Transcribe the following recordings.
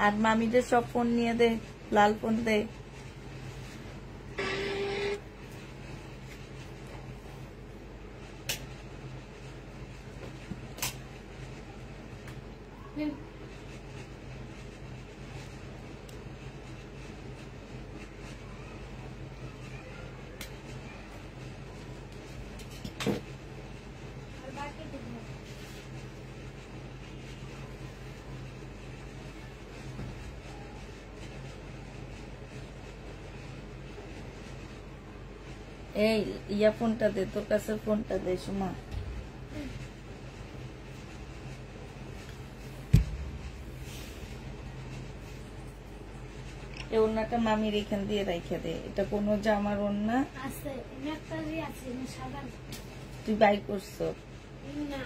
আর মামিদের সব ফোন নিয়ে দে, লাল ফোন দে। এই ইয়া ফোনটা দে, তোর কাছে ফোনটা দে সুমা। এই ওড়নাটা মামির এখান দিয়ে রাইখা দে, এটা কোনো জামার ওড়না আছে, নেকটারি আছে, সাদা। তুই বাই করছ না,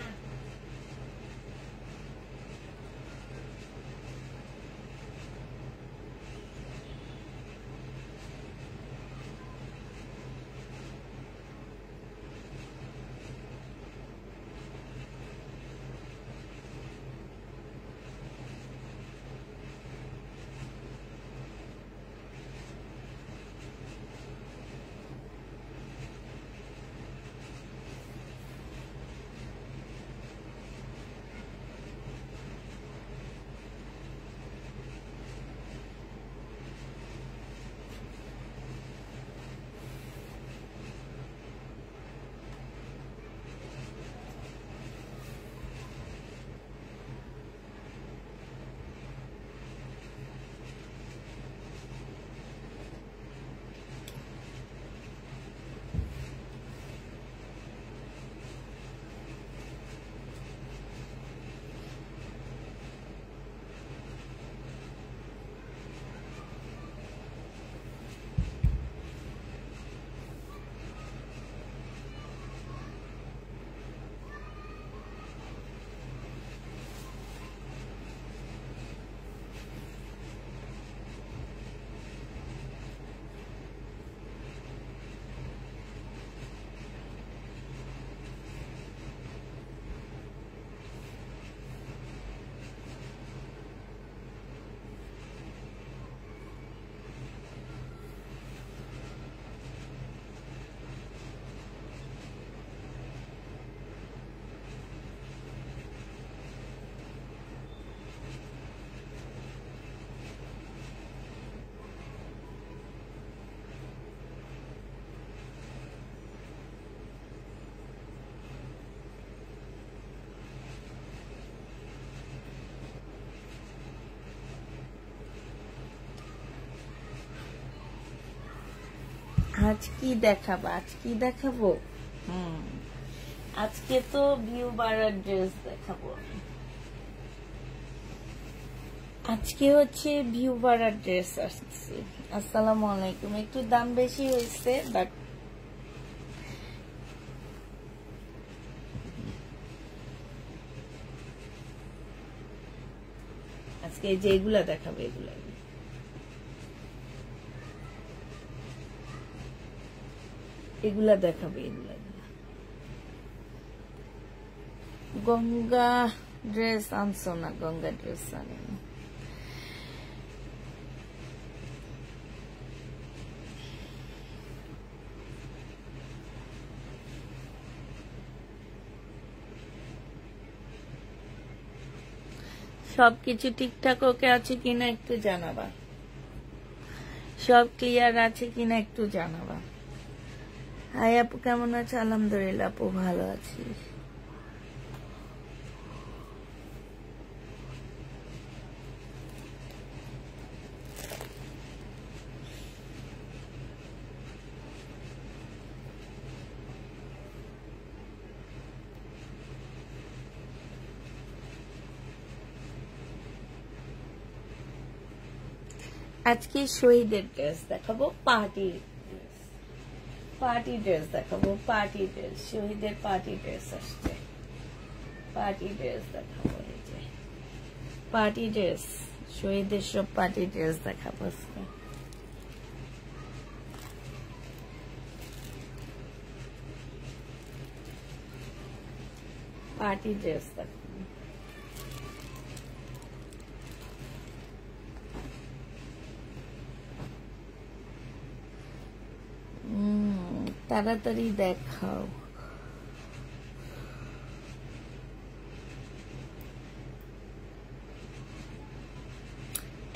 আজ কি দেখাবো, আজকে তো ভিউ বাড়ার ড্রেস দেখাবো। আজকে হচ্ছে ভিউ বাড়ার ড্রেস আসছে। আসসালামু আলাইকুম। একটু দাম বেশি হয়েছে, বাট আজকে যে এগুলা দেখাবো, এগুলা দেখাবে। গঙ্গা ড্রেস আনছো না? গঙ্গা ড্রেস আনে সবকিছু ঠিকঠাক ওকে আছে কিনা একটু জানাবা, সব ক্লিয়ার আছে কিনা একটু জানাবা। হাই আপু, কেমন আছো? আলহামদুলিল্লাহ আপু, ভালো আছি। আজকে শহীদের ড্রেস দেখাবো, পার্টি ড্রেস দেখাবো, পার্টি ড্রেস। শহীদের পার্টি ড্রেস আসছে, পার্টি ড্রেস দেখাবো। এই যে পার্টি ড্রেস, শহীদের সব পার্টি ড্রেস দেখাবো আজকে। পার্টি ড্রেস দেখাবো। তাড়াতাড়ি দেখাও।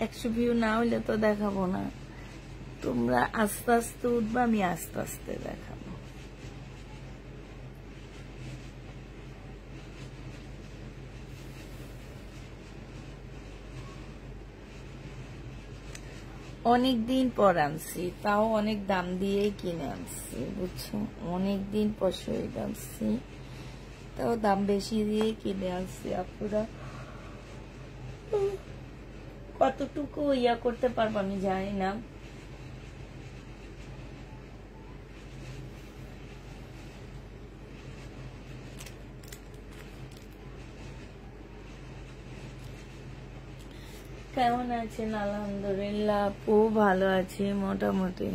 একশো ভিউ না হইলে তো দেখাবো না। তোমরা আস্তে আস্তে উঠবে, আমি আস্তে আস্তে দেখাবো। অনেকদিন পর আনছি, তাও অনেক দাম দিয়েই কিনে আনছি, বুঝছো? অনেকদিন পর শহীদ আনছি, তাও দাম বেশি দিয়ে কিনে আনছি। আপনারা কতটুকু ইয়া করতে পারবো আমি জানি না। কেমন আছেন? আলহামদুলিল্লাহ আপু ভালো আছি মোটামুটি।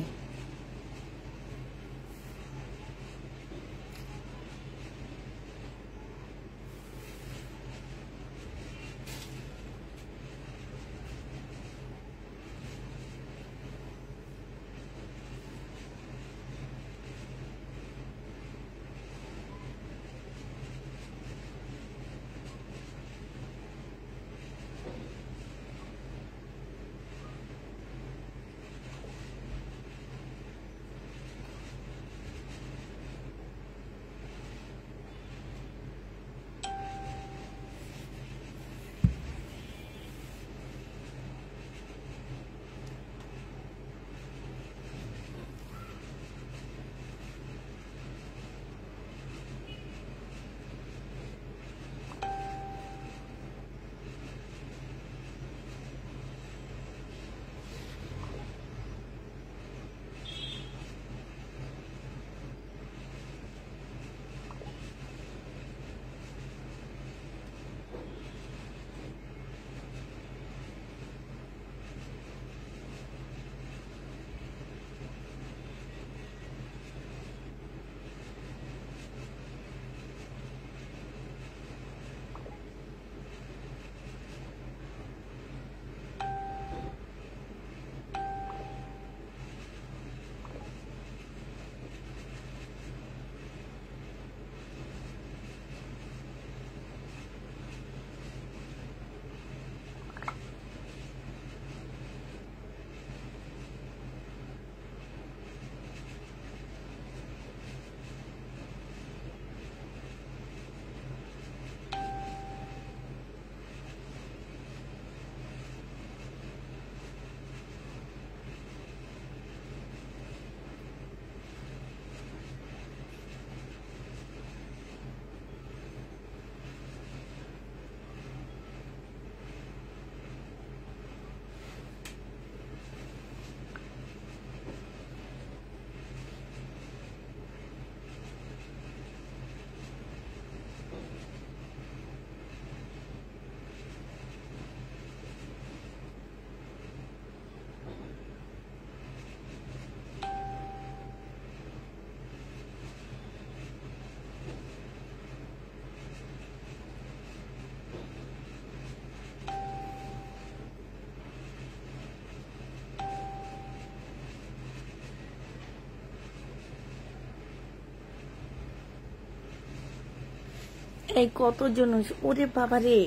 এই কতজন? ওরে বাবারে,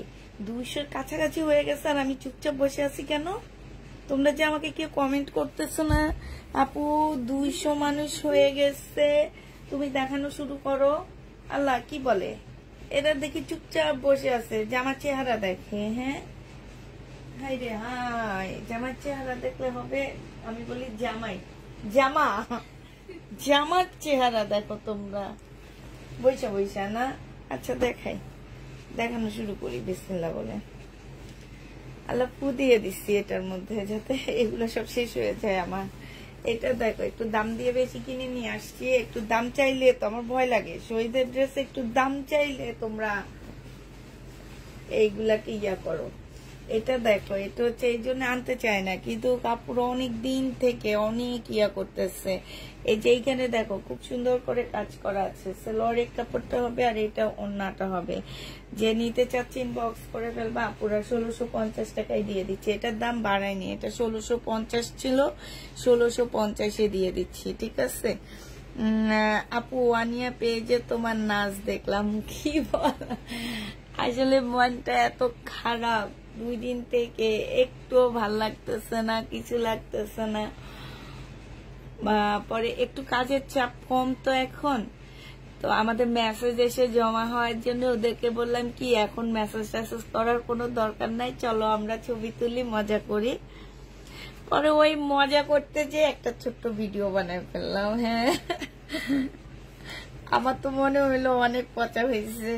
200 কাছাকাছি হয়ে গেছে আর আমি চুপচাপ বসে আছি কেন? তোমরা যে আমাকে কেউ কমেন্ট করতেছো না। আপু 200 মানুষ হয়ে গেছে, তুমি দেখানো শুরু করো। আল্লাহ কি বলে, এরা দেখি চুপচাপ বসে আছে। জামার চেহারা দেখে, হ্যাঁ হাই রে হাই, জামার চেহারা দেখলে হবে? আমি বলি জামাই, জামা, জামার চেহারা দেখো তোমরা। বৈশা বৈশা না? আচ্ছা দেখাই, দেখানো শুরু করি বিসমিল্লাহ বলে। আল্লাহ ফু দিয়ে দিচ্ছি এটার মধ্যে, যাতে এগুলো সব শেষ হয়ে যায় আমার। এটা দেখো, একটু দাম দিয়ে বেশি কিনে নিয়ে আসছি। একটু দাম চাইলে তো আমার ভয় লাগে, শহীদের ড্রেস একটু দাম চাইলে তোমরা এইগুলাকে ইয়া করো। এটা দেখো, এটা হচ্ছে এই জন্য আনতে চায় না, কিন্তু কাপড় অনেক দিন থেকে অনেক ইয়া করতেছে। এই যে এইখানে দেখো খুব সুন্দর করে কাজ করা আছে। সেলোয়ারের কাপড়টা হবে আর এটা ওন্নাটা হবে। যে নিতে চাচ্ছেন বক্স করে ফেলবা, পুরা 1650 টাকায় দিয়ে দিচ্ছি। এটার দাম বাড়ায়নি, এটা 1650 ছিল, 1650 দিয়ে দিচ্ছি, ঠিক আছে? আপু ওয়ানিয়া পেজে তোমার নাচ দেখলাম, কি বল, আসলে মনটা এত খারাপ 2 দিন থেকে, একটু ভাল লাগতেছে না, কিছু লাগতেছে না। পরে একটু কাজের চাপ কম তো এখন, তো আমাদের মেসেজ এসে জমা হওয়ার জন্য ওদেরকে বললাম কি এখন মেসেজ টেসেজ করার কোনো দরকার নাই, চলো আমরা ছবি তুলি, মজা করি। পরে ওই মজা করতে যে একটা ছোট্ট ভিডিও বানায় ফেললাম। হ্যাঁ, আমার তো মনে হইলো অনেক পচা হয়েছে।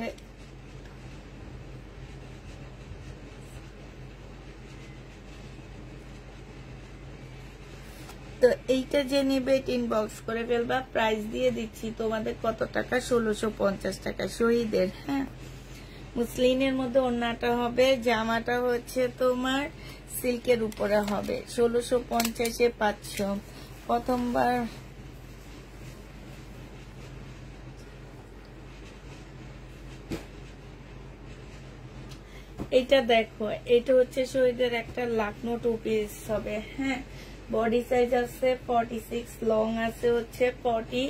তো এইটা যে নিবে ইনবক্স করে ফেলবা, প্রাইস দিয়ে দিচ্ছি তোমাদের কত টাকা, 1650 টাকা শহীদের। হ্যাঁ, মুসলিনের মধ্যে ওড়নাটা হবে, জামাটা হচ্ছে তোমার সিল্কের উপরে হবে, 1650-এ 500। প্রথমবার এটা দেখো, এটা হচ্ছে শহীদের একটা লাকনো 2 পিস হবে। হ্যাঁ, বডি সাইজ আছে 46, লং আছে হচ্ছে 40,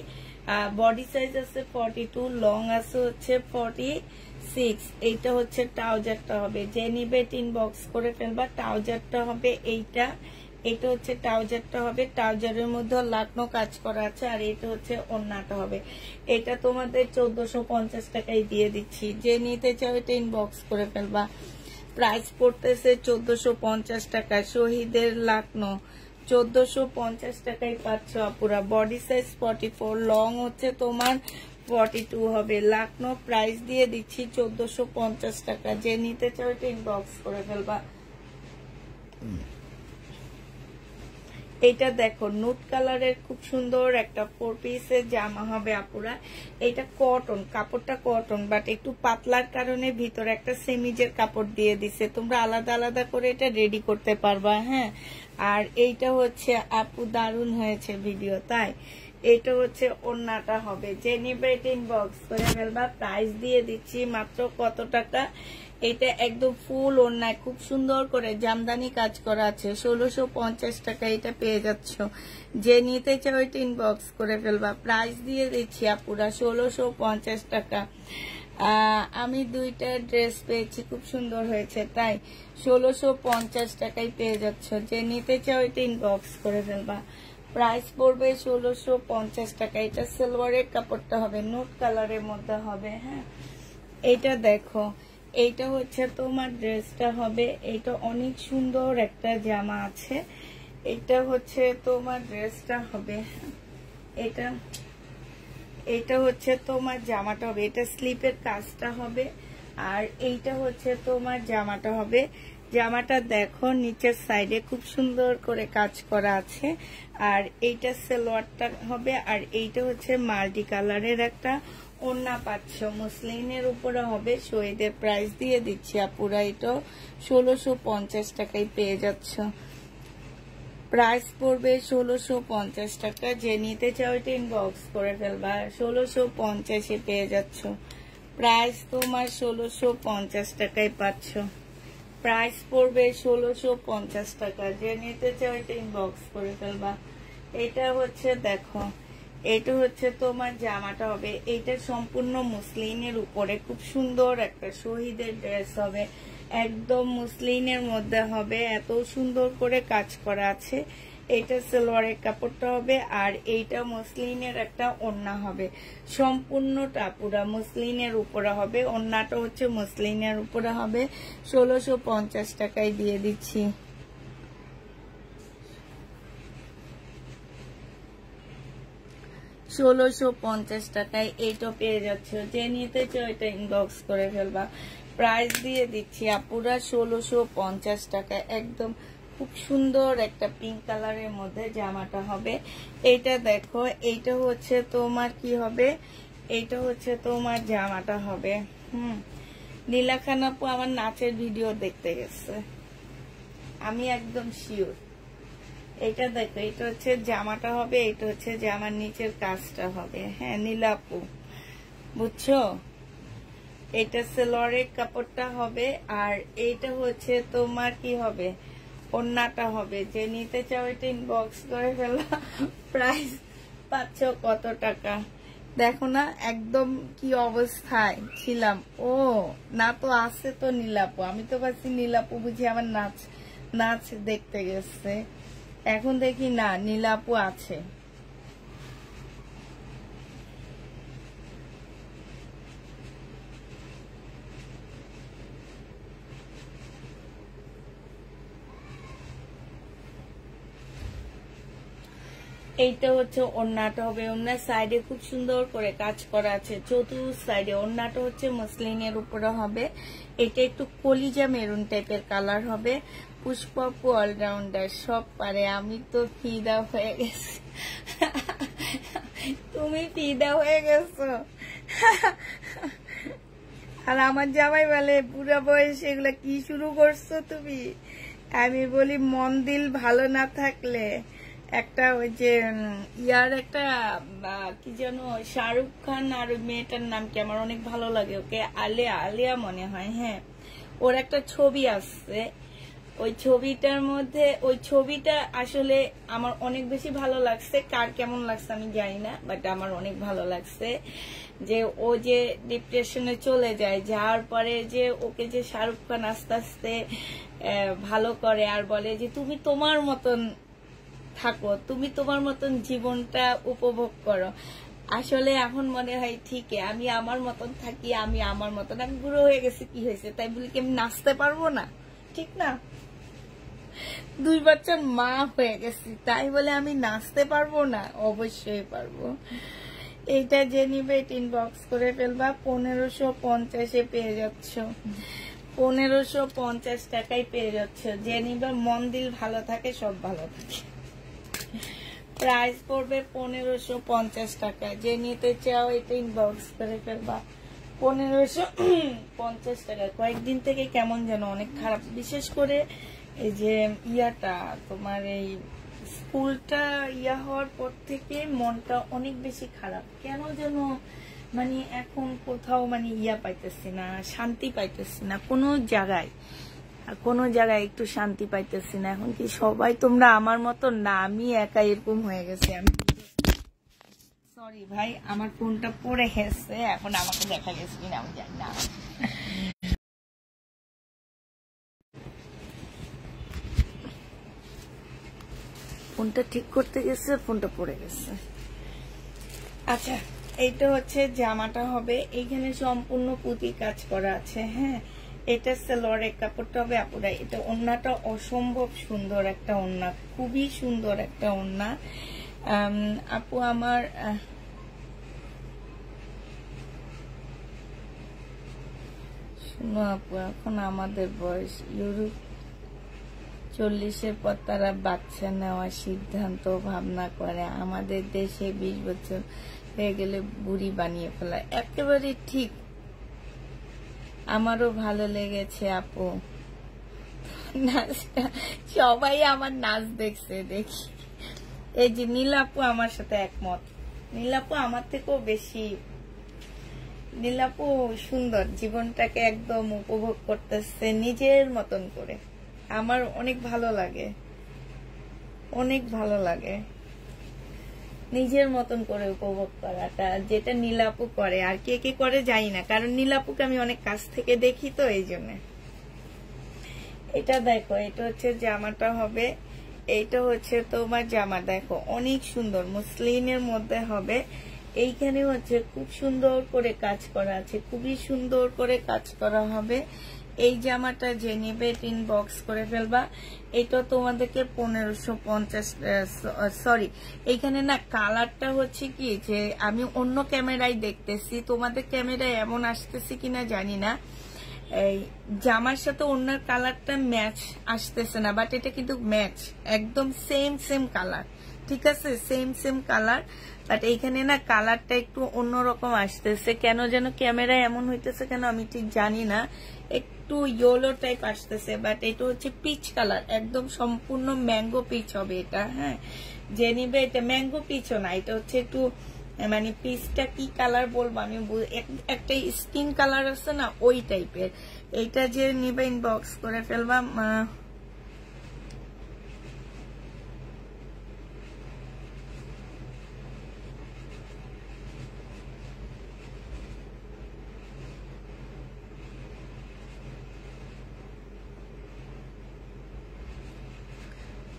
বডি সাইজ আছে 42, লং আছে হচ্ছে 46। এইটা হচ্ছে ট্রাউজারটা হবে, যে নিবে ইনবক্স করে ফেলবা। ট্রাউজারটা হবে এইটা, এটা হচ্ছে ট্রাউজারটা হবে, ট্রাউজারের মধ্যে লাকনো কাজ করা আছে, আর এটা হচ্ছে ওড়নাটা হবে। এটা তোমাদের 1450 টাকায় দিয়ে দিচ্ছি, যে নিতে চাও এটা ইনবক্স করে ফেলবা। প্রাইস পড়তেছে 1450 টাকা, শহীদের লাকনো 1450 টাকায় পাচ্ছ আপুরা। বডি সাইজ 44, লং হচ্ছে তোমার 42 হবে। লাকনো প্রাইস দিয়ে দিচ্ছি 1450 টাকা, যে নিতে চাও এটা ইনবক্স করে ফেলবা। এটা দেখো নুট কালারের খুব সুন্দর একটা 4 পিসের জামা হবে আপুরা। এটা কটন, কাপড়টা কটন, বাট একটু পাতলার কারণে ভিতরে একটা সেমিজের কাপড় দিয়ে দিছে, তোমরা আলাদা আলাদা করে এটা রেডি করতে পারবা। হ্যাঁ, আর এইটা হচ্ছে আপু দারুণ হয়েছে ভিডিও, তাই এটা হচ্ছে ওড়নাটা হবে, যে নিবে এটা ইনবক্স করে ফেলবা। প্রাইস দিয়ে দিচ্ছি মাত্র কত টাকা, এটা একদম ফুল ওড়নায় খুব সুন্দর করে জামদানি কাজ করা আছে, 1650 টাকা এটা পেয়ে যাচ্ছ, যে নিতে চাও এটা ইনবক্স করে ফেলবা। প্রাইস দিয়ে দিচ্ছি আপুরা 1650 টাকা। আমি 2টা ড্রেস পেয়েছি, খুব সুন্দর হয়েছে, তাই 1650 টাকায় পেয়ে যাচ্ছ, যে নিতে চাও এটা ইনবক্স করে ফেলবা। প্রাইস পড়বে 1650 টাকা। এটা সিলভারের কাপড়টা হবে, নুট কালারের মধ্যে হবে। হ্যাঁ, এটা দেখো, এইটা হচ্ছে তোমার ড্রেসটা হবে, এটা অনেক সুন্দর একটা জামা আছে, এটা হচ্ছে তোমার ড্রেসটা হবে, এটা হচ্ছে তোমার জামাটা হবে, এটা স্লিপের কাজটা হবে, আর এইটা হচ্ছে তোমার জামাটা হবে। জামাটা দেখো নিচের সাইডে খুব সুন্দর করে কাজ করা আছে, আর এইটা সালোয়ারটা হবে, আর এইটা হচ্ছে মাল্টি কালারের একটা ওড়না পাচ্ছ, মুসলিনের উপরে হবে। শহীদের প্রাইস দিয়ে দিচ্ছি আপুরা, এটা 1650 টাকায় পেয়ে যাচ্ছ। প্রাইস পড়বে 1650 টাকা, যে নিতে চাও এটা ইনবক্স করে ফেলবা। 1650-এ পেয়ে যাচ্ছ, প্রাইস তোমার 1650 টাকায় পাচ্ছ। প্রাইস পড়বে 1650 টাকা, যে নিতে চাও এটা ইনবক্স করে ফেলবা। এটা হচ্ছে দেখো, এটা হচ্ছে তোমার জামাটা হবে, এইটা সম্পূর্ণ মুসলিনের উপরে খুব সুন্দর একটা শহীদের ড্রেস হবে, একদম মুসলিনের মধ্যে হবে, এত সুন্দর করে কাজ করা আছে। এইটা সালোয়ারের কাপড়টা হবে, আর এইটা মুসলিনের একটা ওড়না হবে, সম্পূর্ণটা পুরা মুসলিনের উপরে হবে, ওড়নাটা হচ্ছে মুসলিনের উপরে হবে। 1650 টাকায় দিয়ে দিচ্ছি। টাকায় এইটা পেয়ে যাচ্ছে, যে নিতে চাও এটা ইনবক্স করে ফেলবা। প্রাইস দিয়ে দিচ্ছি আপুরা 1650 টাকা, একদম খুব সুন্দর একটা পিঙ্ক কালারের মধ্যে জামাটা হবে। এইটা দেখো, এইটা হচ্ছে তোমার কি হবে, এইটা হচ্ছে তোমার জামাটা হবে। নীলা খান আপু আমার নাচের ভিডিও দেখতে গেছে, আমি একদম শিওর। এটা দেখো, এটা হচ্ছে জামাটা হবে, এটা হচ্ছে জামার নিচের কাজটা হবে। হ্যাঁ নীলা আপু, বুঝছো, এটা সালোয়ারের কাপড়টা হবে, আর এইটা হচ্ছে তোমার কি হবে, ওড়নাটা হবে। যে নিতে চাও এটা ইনবক্স করে ফেলা। প্রাইস পাচ্ছ কত টাকা দেখো না, একদম কি অবস্থায় ছিলাম। ও না তো আছে তো নীলাপু, আমি তো ভাবছি নীলাপু বুঝি আমার নাচ দেখতে গেছে, এখন দেখি না নীলাপু আছে। এইটা হচ্ছে ওড়নাটা হবে, ওড়নার সাইডে খুব সুন্দর করে কাজ করা আছে, চতুর্থ সাইডে। ওড়নাটা হচ্ছে মসলিনের উপরে হবে। এটা একটু কলিজা মেরুন টাইপের কালার হবে। পুষ্পপু অলরাউন্ডার, সব পারে। আমি তো ফিদা হয়ে গেছি। তুমি ফিদা হয়ে গেছো। আর আমার জামাই বলে বুড়া বয়সে এগুলা কি শুরু করছো তুমি। আমি বলি মন দিল ভালো না থাকলে একটা ওই যে ইয়ার একটা কি যেন শাহরুখ খান আর ওই মেয়েটার নাম কি আমার অনেক ভালো লাগে, ওকে আলিয়া মনে হয়, হ্যাঁ, ওর একটা ছবি আসছে। ওই ছবিটার মধ্যে ওই ছবিটা আসলে আমার অনেক বেশি ভালো লাগছে, কার কেমন লাগছে আমি জানি না, বাট আমার অনেক ভালো লাগছে। যে ও যে ডিপ্রেশনে চলে যায়, যাওয়ার পরে যে ওকে যে শাহরুখ খান আস্তে আস্তে ভালো করে আর বলে যে তুমি তোমার মতন থাকো, তুমি তোমার মতন জীবনটা উপভোগ করো। আসলে এখন মনে হয় ঠিক আমি আমার মতন থাকি, আমি আমার মতন, আমি বুড়ো হয়ে গেছি কি হয়েছে তাই বলি কি আমি নাচতে পারবো না, ঠিক না? 2 বাচ্চার মা হয়ে গেছি তাই বলে আমি নাচতে পারবো না? অবশ্যই পারবো। এইটা যে নিবে ইনবক্স করে ফেলবা, 1550 পেয়ে যাচ্ছ, 1550 টাকায় পেয়ে যাচ্ছ। যে নিবে মন দিল ভালো থাকে, সব ভালো থাকে। প্রাইস পড়বে 1550 টাকা। যে নিতে চাও এটা ইনবক্স করে ফেলবা, 1550 টাকা। কয়েকদিন থেকে কেমন যেন অনেক খারাপ, বিশেষ করে এই যে ইয়াটা তোমার এই স্কুলটা ইয়া হওয়ার পর থেকে মনটা অনেক বেশি খারাপ, কেন যেন মানে এখন কোথাও মানে ইয়া পাইতেছি না, শান্তি পাইতেছি না কোনো জায়গায় একটু শান্তি পাইতেছি না। এখন কি সবাই তোমরা আমার মতো না, আমি একা এরকম হয়ে গেছি। আমি সরি ভাই, আমার ফোনটা পড়ে গেছে, এখন আমাকে দেখা গেছে কিনা আমি জানি না। ফোনটা ঠিক করতে গেছে, ফোনটা পড়ে গেছে। আচ্ছা, এইটা হচ্ছে জামাটা হবে, এইখানে সম্পূর্ণ পুঁতি কাজ করা আছে, হ্যাঁ। এটা সালোয়ারের কাপড়টা হবে আপুরা। এটা ওড়নাটা অসম্ভব সুন্দর একটা ওড়না, খুবই সুন্দর একটা ওড়না। আপু আমার শুনো আপু, এখন আমাদের বয়স ইউরোপ 40-এর পর তারা বাচ্চা নেওয়ার সিদ্ধান্ত ভাবনা করে, আমাদের দেশে 20 বছর হয়ে গেলে বুড়ি বানিয়ে ফেলা। একেবারে ঠিক, আমারও ভালো লেগেছে আপু নাচটা, সবাই আমার নাচ দেখছে দেখি। এই যে নীলাপু আমার সাথে একমত, নীলাপু আমার থেকেও বেশি, নীলাপু সুন্দর, জীবনটাকে একদম উপভোগ করতেছে নিজের মতন করে। আমার অনেক ভালো লাগে, অনেক ভালো লাগে নিজের মতন করে উপভোগ করাটা, যেটা নীলাপু করে। আর কে কে করে জানি না, কারণ নীলাপুকে আমি অনেক কাছ থেকে দেখি তো এই জন্য। এটা দেখো, এটা হচ্ছে জামাটা হবে, এইটা হচ্ছে তোমার জামা, দেখো অনেক সুন্দর মসলিনের মধ্যে হবে। এইখানে হচ্ছে খুব সুন্দর করে কাজ করা আছে, খুবই সুন্দর করে কাজ করা হবে। এই জামাটা যে নেবে ইনবক্স করে ফেলবা। এটা তোমাদেরকে 1550, সরি এইখানে না কালারটা হচ্ছে কি যে আমি অন্য ক্যামেরায় দেখতেছি, তোমাদের ক্যামেরায় এমন আসতেছে কিনা জানি না, এই জামার সাথে অন্যার কালারটা ম্যাচ আসতেছে না, বাট এটা কিন্তু ম্যাচ, একদম সেম কালার, ঠিক আছে, সেম কালার। বাট এইখানে না কালারটা একটু অন্যরকম আসতেছে, কেন যেন ক্যামেরায় এমন হইতেছে কেন আমি ঠিক জানি না, একটু ইয়েলো টাইপ আসতেছে। বাট এটা হচ্ছে পিচ কালার, একদম সম্পূর্ণ ম্যাঙ্গো পিচ হবে এটা, হ্যাঁ। যে নিবে এটা ম্যাঙ্গো পিচও না, এটা হচ্ছে একটু মানে পিচটা কি কালার বলবো আমি, একটা স্কিন কালার আছে না ওই টাইপের। এইটা যে নিবে ইনবক্স করে ফেলবা।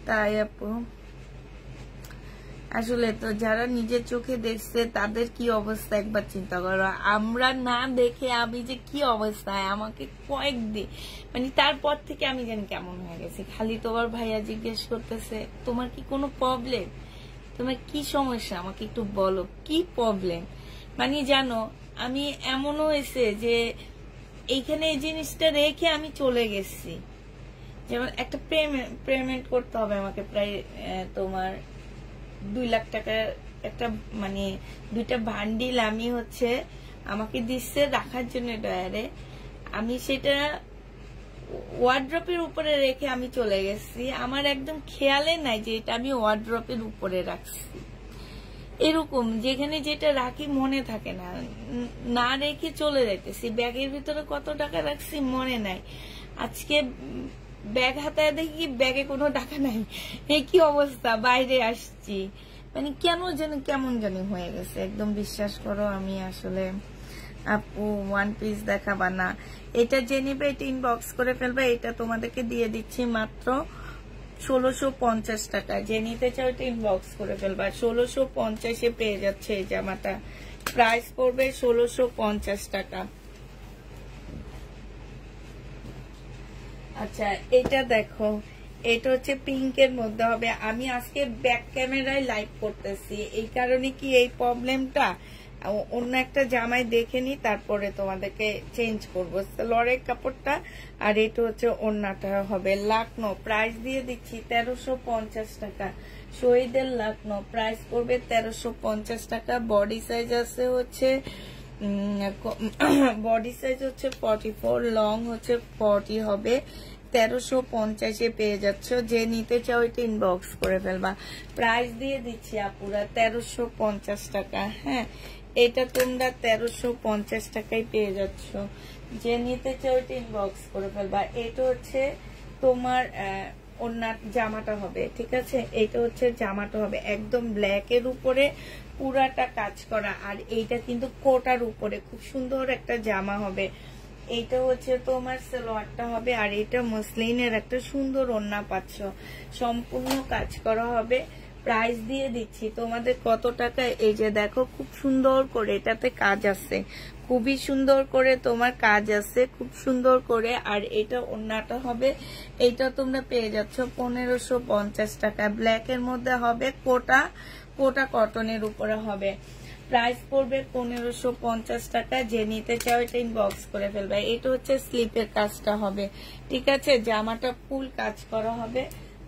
তাই আপু, আসলে তো যারা নিজের চোখে দেখছে তাদের কি অবস্থা একবার চিন্তা করো। আমরা না দেখে আমি যে কি অবস্থায়, আমাকে কয়েকদিন মানে তারপর থেকে আমি জানি কেমন হয়ে গেছি। খালি তোমার ভাইয়া জিজ্ঞেস করতেছে তোমার কি কোনো প্রবলেম, তোমার কি সমস্যা, আমাকে একটু বলো কি প্রবলেম। মানে জানো আমি এমনও হয়েছে যে এইখানে এই জিনিসটা রেখে আমি চলে গেছি। যেমন একটা পেমেন্ট করতে হবে আমাকে প্রায় তোমার 2 লাখ টাকার একটা মানে 2টা বান্ডিল আমি হচ্ছে আমাকে দিচ্ছে রাখার জন্য ডয়ারে। আমি সেটা ওয়ার্ড্রপের উপরে রেখে আমি চলে গেছি, আমার একদম খেয়ালে নাই যে এটা আমি ওয়ার্ড্রপের উপরে রাখছি। এরকম যেখানে যেটা রাখি মনে থাকে না, না রেখে চলে যাইতেছি। ব্যাগের ভিতরে কত টাকা রাখছি মনে নাই, আজকে ব্যাগ হাতায় দেখি ব্যাগে কোনো টাকা নাই। এই কি অবস্থা, বাইরে আসছি মানে কেন যেন কেমন জানি হয়ে গেছে একদম। বিশ্বাস করো আমি আসলে আপু 1 পিস দেখাবা না, এটা যে নিবে এটা ইনবক্স করে ফেলবে। এটা তোমাদেরকে দিয়ে দিচ্ছি মাত্র 1650 টাকা। যে নিতে চাও এটা ইনবক্স করে ফেলবা। 1650 পেয়ে যাচ্ছে এই জামাটা, প্রাইস পড়বে 1650 টাকা। আচ্ছা এটা দেখো, এটা হচ্ছে পিঙ্কের মধ্যে হবে। আমি আজকে ব্যাক ক্যামেরায় লাইভ করতেছি, এই কারণে কি এই প্রবলেমটা অন্য একটা জামায় দেখে নি, তারপরে তোমাদেরকে চেঞ্জ করবো। লরের কাপড়টা আর এটা হচ্ছে ওড়নাটা হবে লাকনো। প্রাইস দিয়ে দিচ্ছি 1350 টাকা। শহীদের লাকনো প্রাইস করবে 1350 টাকা। বডি সাইজ আছে হচ্ছে বডি সাইজ হচ্ছে 44, লং হচ্ছে 40 হবে। 1350 পেয়ে যাচ্ছ। যে নিতে চাও এটা ইনবক্স করে ফেলবা। প্রাইস দিয়ে দিচ্ছি আপুরা 1350 টাকা। হ্যাঁ এটা তোমরা 1350 টাকায় পেয়ে যাচ্ছ। যে নিতে চাও এটা ইনবক্স করে ফেলবা। এটা হচ্ছে তোমার ওনার জামাটা হবে, ঠিক আছে। এইটা হচ্ছে জামাটা হবে একদম ব্ল্যাক এর উপরে পুরাটা কাজ করা, আর এইটা কিন্তু কোটার উপরে খুব সুন্দর একটা জামা হবে। এইটা হচ্ছে তোমার সালোয়ারটা হবে, আর এটা মসলিনের একটা সুন্দর ওড়না পাচ্ছ, সম্পূর্ণ কাজ করা হবে। প্রাইস দিয়ে দিচ্ছি তোমাদের কত টাকা, এই যে দেখো খুব সুন্দর করে এটাতে কাজ আছে, খুবই সুন্দর করে তোমার কাজ আছে, খুব সুন্দর করে। আর এটা ওড়নাটা হবে, এটা তোমরা পেয়ে যাচ্ছ 1550 টাকা। ব্ল্যাক এর মধ্যে হবে, কোটা কটনের উপরে হবে। প্রাইস পড়বে 1550 টাকা। যে নিতে চাও এটা ইনবক্স করে ফেলবে। এটা হচ্ছে স্লিপের কাজটা হবে, ঠিক আছে। জামাটা ফুল কাজ করা হবে,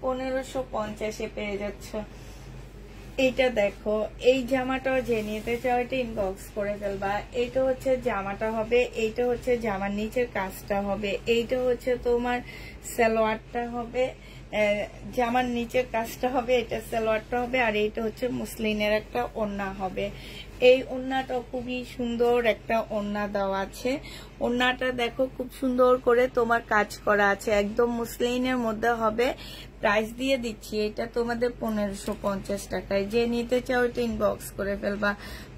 1550 পেয়ে যাচ্ছ। এইটা দেখো, এই জামাটাও যে নিতে চাও এটা ইনবক্স করে ফেলবা। এইটা হচ্ছে জামাটা হবে, এইটা হচ্ছে জামার নিচের কাজটা হবে, এইটা হচ্ছে তোমার সালোয়ারটা হবে, জামার নিচের কাজটা হবে, এটা সালোয়ারটা হবে, আর এইটা হচ্ছে মুসলিনের একটা ওড়না হবে। এই ওড়নাটা খুবই সুন্দর একটা ওড়না দেওয়া আছে। ওড়নাটা দেখো খুব সুন্দর করে তোমার কাজ করা আছে, একদম মুসলিনের মধ্যে হবে। প্রাইস দিয়ে দিচ্ছি এটা তোমাদের 1550 টাকায়। যে নিতে চাও এটা ইনবক্স করে ফেলবা।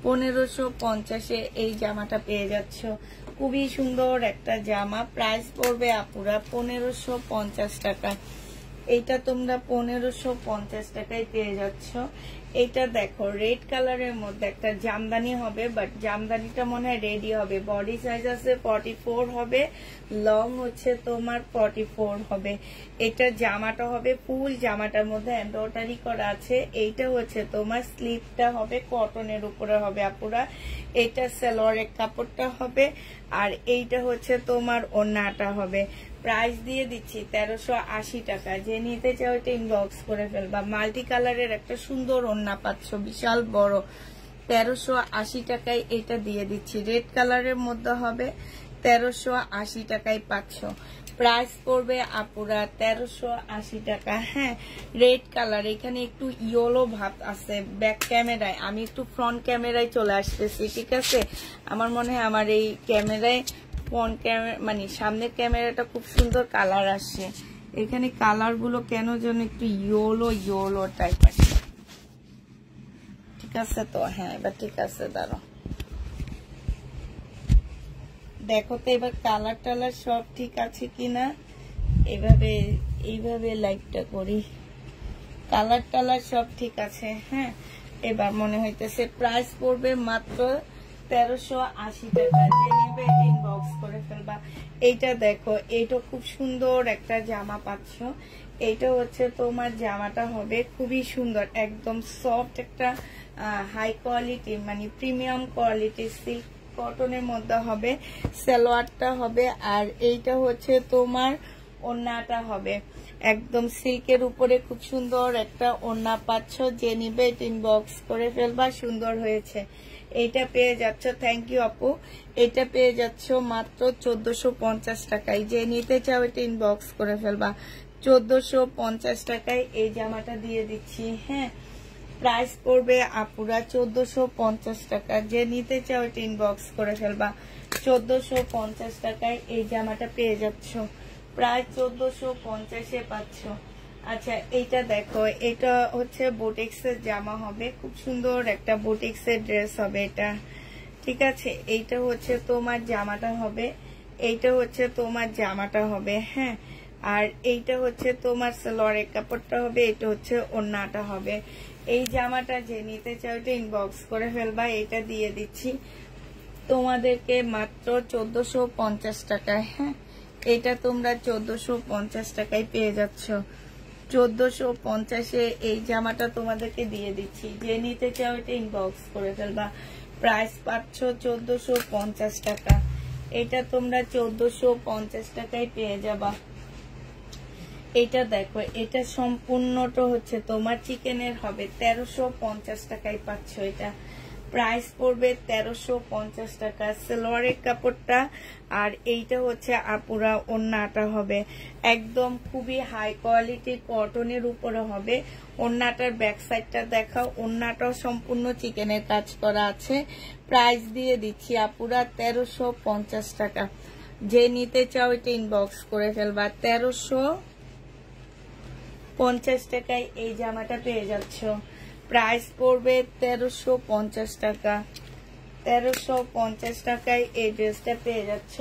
1550 এই জামাটা পেয়ে যাচ্ছ, খুবই সুন্দর একটা জামা। প্রাইস পড়বে আপুরা 1550 টাকা। এইটা তোমরা 1550 টাকায় পেয়ে যাচ্ছ। এটা দেখো রেড কালারের মধ্যে একটা জামদানি হবে, বাট জামদানিটা মনে হয় রেডি হবে। বডি সাইজ আছে 44 হবে, লং হচ্ছে তোমার 44 হবে। এটা জামাটা হবে ফুল, জামাটার মধ্যে এমব্রয়ডারি করা আছে। এইটা হচ্ছে তোমার স্লিপটা হবে, কটনের উপরে হবে আপুরা। এটা সালোয়ারের কাপড়টা হবে, আর এইটা হচ্ছে তোমার ওড়নাটা হবে। প্রাইস দিয়ে দিচ্ছি 1380 টাকা। যে নিতে চাও এটা ইনবক্স করে ফেলবা। মাল্টি কালারের একটা সুন্দর ওড়না পাচ্ছ, বিশাল বড়, 1380 টাকায় এটা দিয়ে দিচ্ছি। রেড কালারের মধ্যে হবে, 1380 টাকায় পাচ্ছ। প্রাইস পড়বে আপুরা 1380 টাকা। হ্যাঁ রেড কালার, এখানে একটু ইয়েলো ভাব আছে ব্যাক ক্যামেরায়, আমি একটু ফ্রন্ট ক্যামেরায় চলে আসতেছি, ঠিক আছে। আমার মনে হয় আমার এই ক্যামেরায় ফ্রন্ট ক্যামেরা মানে সামনের ক্যামেরাটা খুব সুন্দর কালার আসছে, এখানে কালার গুলো কেন যেন একটু ইয়েলো টাইপ আছে, ঠিক আছে তো। হ্যাঁ এবার ঠিক আছে, দাঁড়াও দেখো তো এবার কালার টালার সব ঠিক আছে কিনা। এইভাবে লাইভটা করি। কালার টালার সব ঠিক আছে। হ্যাঁ, এবার মনে হইতেছে প্রাইস পড়বে মাত্র 1380 টাকা। যে নিবে ইনবক্স করে ফেলবা। এইটা দেখো, এইটা খুব সুন্দর একটা জামা পাচ্ছ। এইটা হচ্ছে তোমার জামাটা হবে খুবই সুন্দর, একদম সফট একটা হাই কোয়ালিটি মানে প্রিমিয়াম কোয়ালিটি সিল্ক কটনের মধ্যে হবে। সালোয়ারটা হবে আর এইটা হচ্ছে তোমার ওড়নাটা হবে একদম সিল্কের উপরে খুব সুন্দর একটা ওড়না পাচ্ছ। যে নিবে ইনবক্স করে ফেলবা। সুন্দর হয়েছে। এইটা পেয়ে যাচ্ছ, থ্যাংক ইউ আপু। এটা পেয়ে যাচ্ছ মাত্র 1450 টাকায়। যে নিতে চাও এটা ইনবক্স করে ফেলবা। 1450 টাকায় এই জামাটা দিয়ে দিচ্ছি। হ্যাঁ, প্রাইস পড়বে আপুরা 1450 টাকা। যে নিতে চাও এটা ইনবক্স করে ফেলবা। 1450 টাকায় এই জামাটা পেয়ে যাচ্ছ, প্রায় 1450-এ পাচ্ছ। আচ্ছা, এইটা দেখো, এটা হচ্ছে বুটিক্সের জামা হবে, খুব সুন্দর একটা বুটিক্সের ড্রেস হবে এটা। ঠিক আছে, এইটা হচ্ছে তোমার জামাটা হবে, এইটা হচ্ছে তোমার জামাটা হবে। হ্যাঁ, আর এইটা হচ্ছে তোমার সালোয়ারের কাপড়টা হবে, এটা হচ্ছে ওড়নাটা হবে। এই জামাটা যে নিতে চাও এটা ইনবক্স করে ফেলবা। এটা দিয়ে দিচ্ছি তোমাদেরকে মাত্র 1450 টাকায়। হ্যাঁ, এটা তোমরা 1450 টাকায় পেয়ে যাচ্ছ। 1450-এ এই জামাটা তোমাদেরকে দিয়ে দিচ্ছি। যে নিতে চাও এটা ইনবক্স করে ফেলবা। প্রাইস পাচ্ছ 1450 টাকা। এটা তোমরা 1450 টাকায় পেয়ে যাবা। এটা দেখো, এটা সম্পূর্ণটা হচ্ছে তোমার চিকেনের হবে, 1350 টাকায় পাচ্ছ। এটা প্রাইস পড়বে 1350 টাকা। সালোয়ারের কাপড়টা আর এইটা হচ্ছে আপুরা ওড়নাটা হবে একদম খুবই হাই কোয়ালিটি কটনের উপরে হবে। ওড়নাটার ব্যাক সাইডটা দেখাও। ওড়নাটাও সম্পূর্ণ চিকেনের কাজ করা আছে। প্রাইস দিয়ে দিচ্ছি আপুরা 1350 টাকা। যে নিতে চাও এটা ইনবক্স করে ফেলবা। 1350 টাকায় এই জামাটা পেয়ে যাচ্ছ। প্রাইস পড়বে 1350 টাকা। 1350 টাকায় এই ড্রেসটা পেয়ে যাচ্ছ।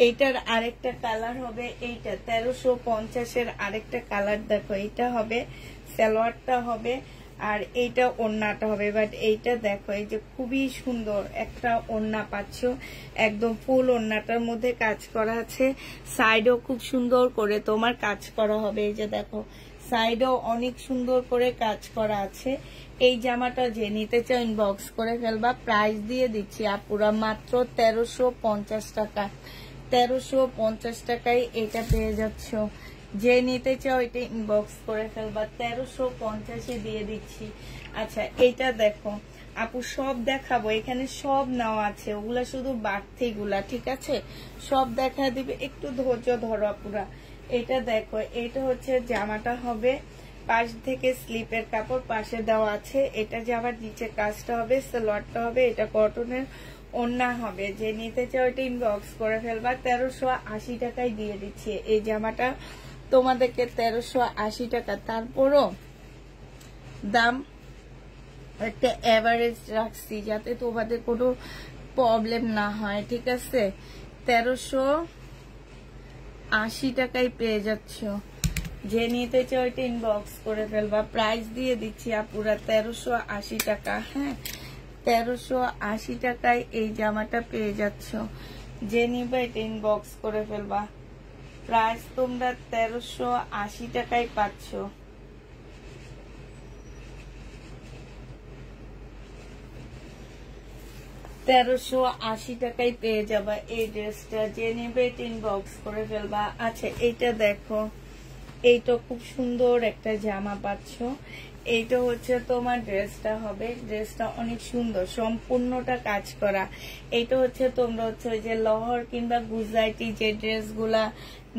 এইটার আরেকটা কালার হবে, এইটা 1350-এর আরেকটা কালার দেখো, এইটা হবে সালোয়ারটা হবে আর এইটা ওড়নাটা হবে। বাট এইটা দেখো, এই যে খুবই সুন্দর একটা ওড়না পাচ্ছ, একদম ফুল ওড়নাটার মধ্যে কাজ করা আছে। সাইডও খুব সুন্দর করে তোমার কাজ করা হবে। এই যে দেখো, সাইডও অনেক সুন্দর করে কাজ করা আছে। এই জামাটা যে নিতে চাও ইনবক্স করে ফেলবা। প্রাইস দিয়ে দিচ্ছি আপুরা মাত্র 1350 টাকা। 1350 টাকায় এটা পেয়ে যাচ্ছ। যে নিতে চাও এটা ইনবক্স করে ফেলবা। 1350-এ দিয়ে দিচ্ছি। আচ্ছা, এইটা দেখো আপু, সব দেখাবো, এখানে সব নেওয়া আছে, ওগুলা শুধু বাড়তিগুলা। ঠিক আছে, সব দেখা দিবে, একটু ধৈর্য ধরো আপুরা। এটা দেখো, এটা হচ্ছে জামাটা হবে, পাশ থেকে স্লিপের কাপড় পাশে দেওয়া আছে। এটা জামার নিচে কাজটা হবে, সালোয়ারটা হবে, এটা কটনের ওড়না হবে। যে নিতে চাও এটা ইনবক্স করে ফেলবা। 1380 টাকায় দিয়ে দিচ্ছি এই জামাটা তোমাদেরকে। 1380 টাকা। তারপরও দাম একটা এভারেজ রাখছি যাতে তোমাদের কোনো প্রবলেম না হয়। ঠিক আছে, 1380 টাকায় পেয়ে যাচ্ছ। যে নিতে চাও এটা ইনবক্স করে ফেলবা। প্রাইস দিয়ে দিচ্ছি আপুরা 1380 টাকা। হ্যাঁ, 1380 টাকায় এই জামাটা পেয়ে যাচ্ছ। যে নিবে এটা ইনবক্স করে ফেলবা। প্রাইস তোমরা 1380 টাকায় পাচ্ছ। টাকায় পেয়ে যাবা এই ড্রেসটা। যে নিবে এটা ইনবক্স করে ফেলবা। আচ্ছা, এইটা দেখো, এইটা খুব সুন্দর একটা জামা পাচ্ছ। এইটা হচ্ছে তোমার ড্রেসটা হবে, ড্রেসটা অনেক সুন্দর, সম্পূর্ণটা কাজ করা। এইটা হচ্ছে তোমরা হচ্ছে ওই যে লহর কিংবা গুজরাটি যে ড্রেসগুলা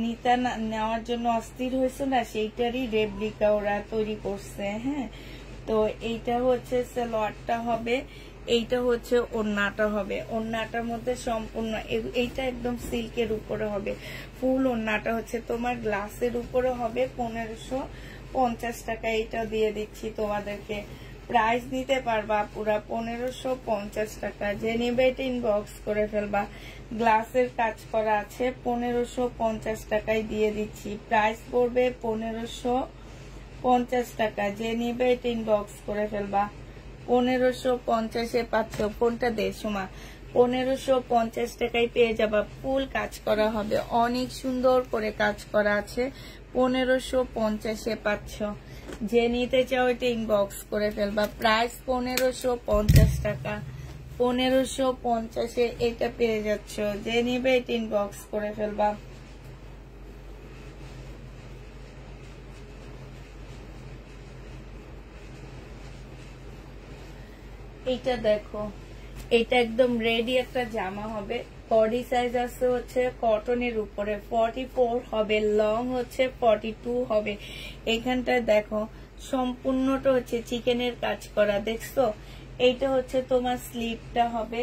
নিতে নেওয়ার জন্য অস্থির হয়েছে না, সেইটারই রেপ্লিকা ওরা তৈরি করছে। হ্যাঁ, তো এইটা হচ্ছে সালোয়ারটা হবে, এইটা হচ্ছে ওড়নাটা হবে। ওড়নাটার মধ্যে সম্পূর্ণ এইটা একদম সিল্কের উপরে হবে। ফুল ওড়নাটা হচ্ছে তোমার গ্লাসের উপরে হবে। 1550 টাকা এইটা দিয়ে দিচ্ছি তোমাদেরকে। প্রাইস নিতে পারবা পুরা 1550 টাকা। যে নেবে এটা ইনবক্স করে ফেলবা। গ্লাসের কাজ করা আছে, 1550 টাকায় দিয়ে দিচ্ছি। প্রাইস পড়বে 50 টাকা, যে নিবে এটা ইনবক্স করে ফেলবা। 1550-এ পাচ্ছ। কোনটা দে সুমা? 1550 টাকায় পেয়ে যাবা। ফুল কাজ করা হবে, অনেক সুন্দর করে কাজ করা আছে। 1550-এ পাচ্ছ। যে নিতে চাও এটা ইনবক্স করে ফেলবা। প্রাইস 1550 টাকা। 1550-এ এটা পেয়ে যাচ্ছ। যে নিবে এটা ইনবক্স করে ফেলবা। এইটা দেখো, এটা একদম রেডি একটা জামা হবে। বডি সাইজ আছে হচ্ছে কটনের উপরে 44 হবে, লং হচ্ছে 42 হবে। এখানটায় দেখো সম্পূর্ণটা হচ্ছে চিকেনের কাজ করা, দেখছো? এইটা হচ্ছে তোমার স্লিভটা হবে,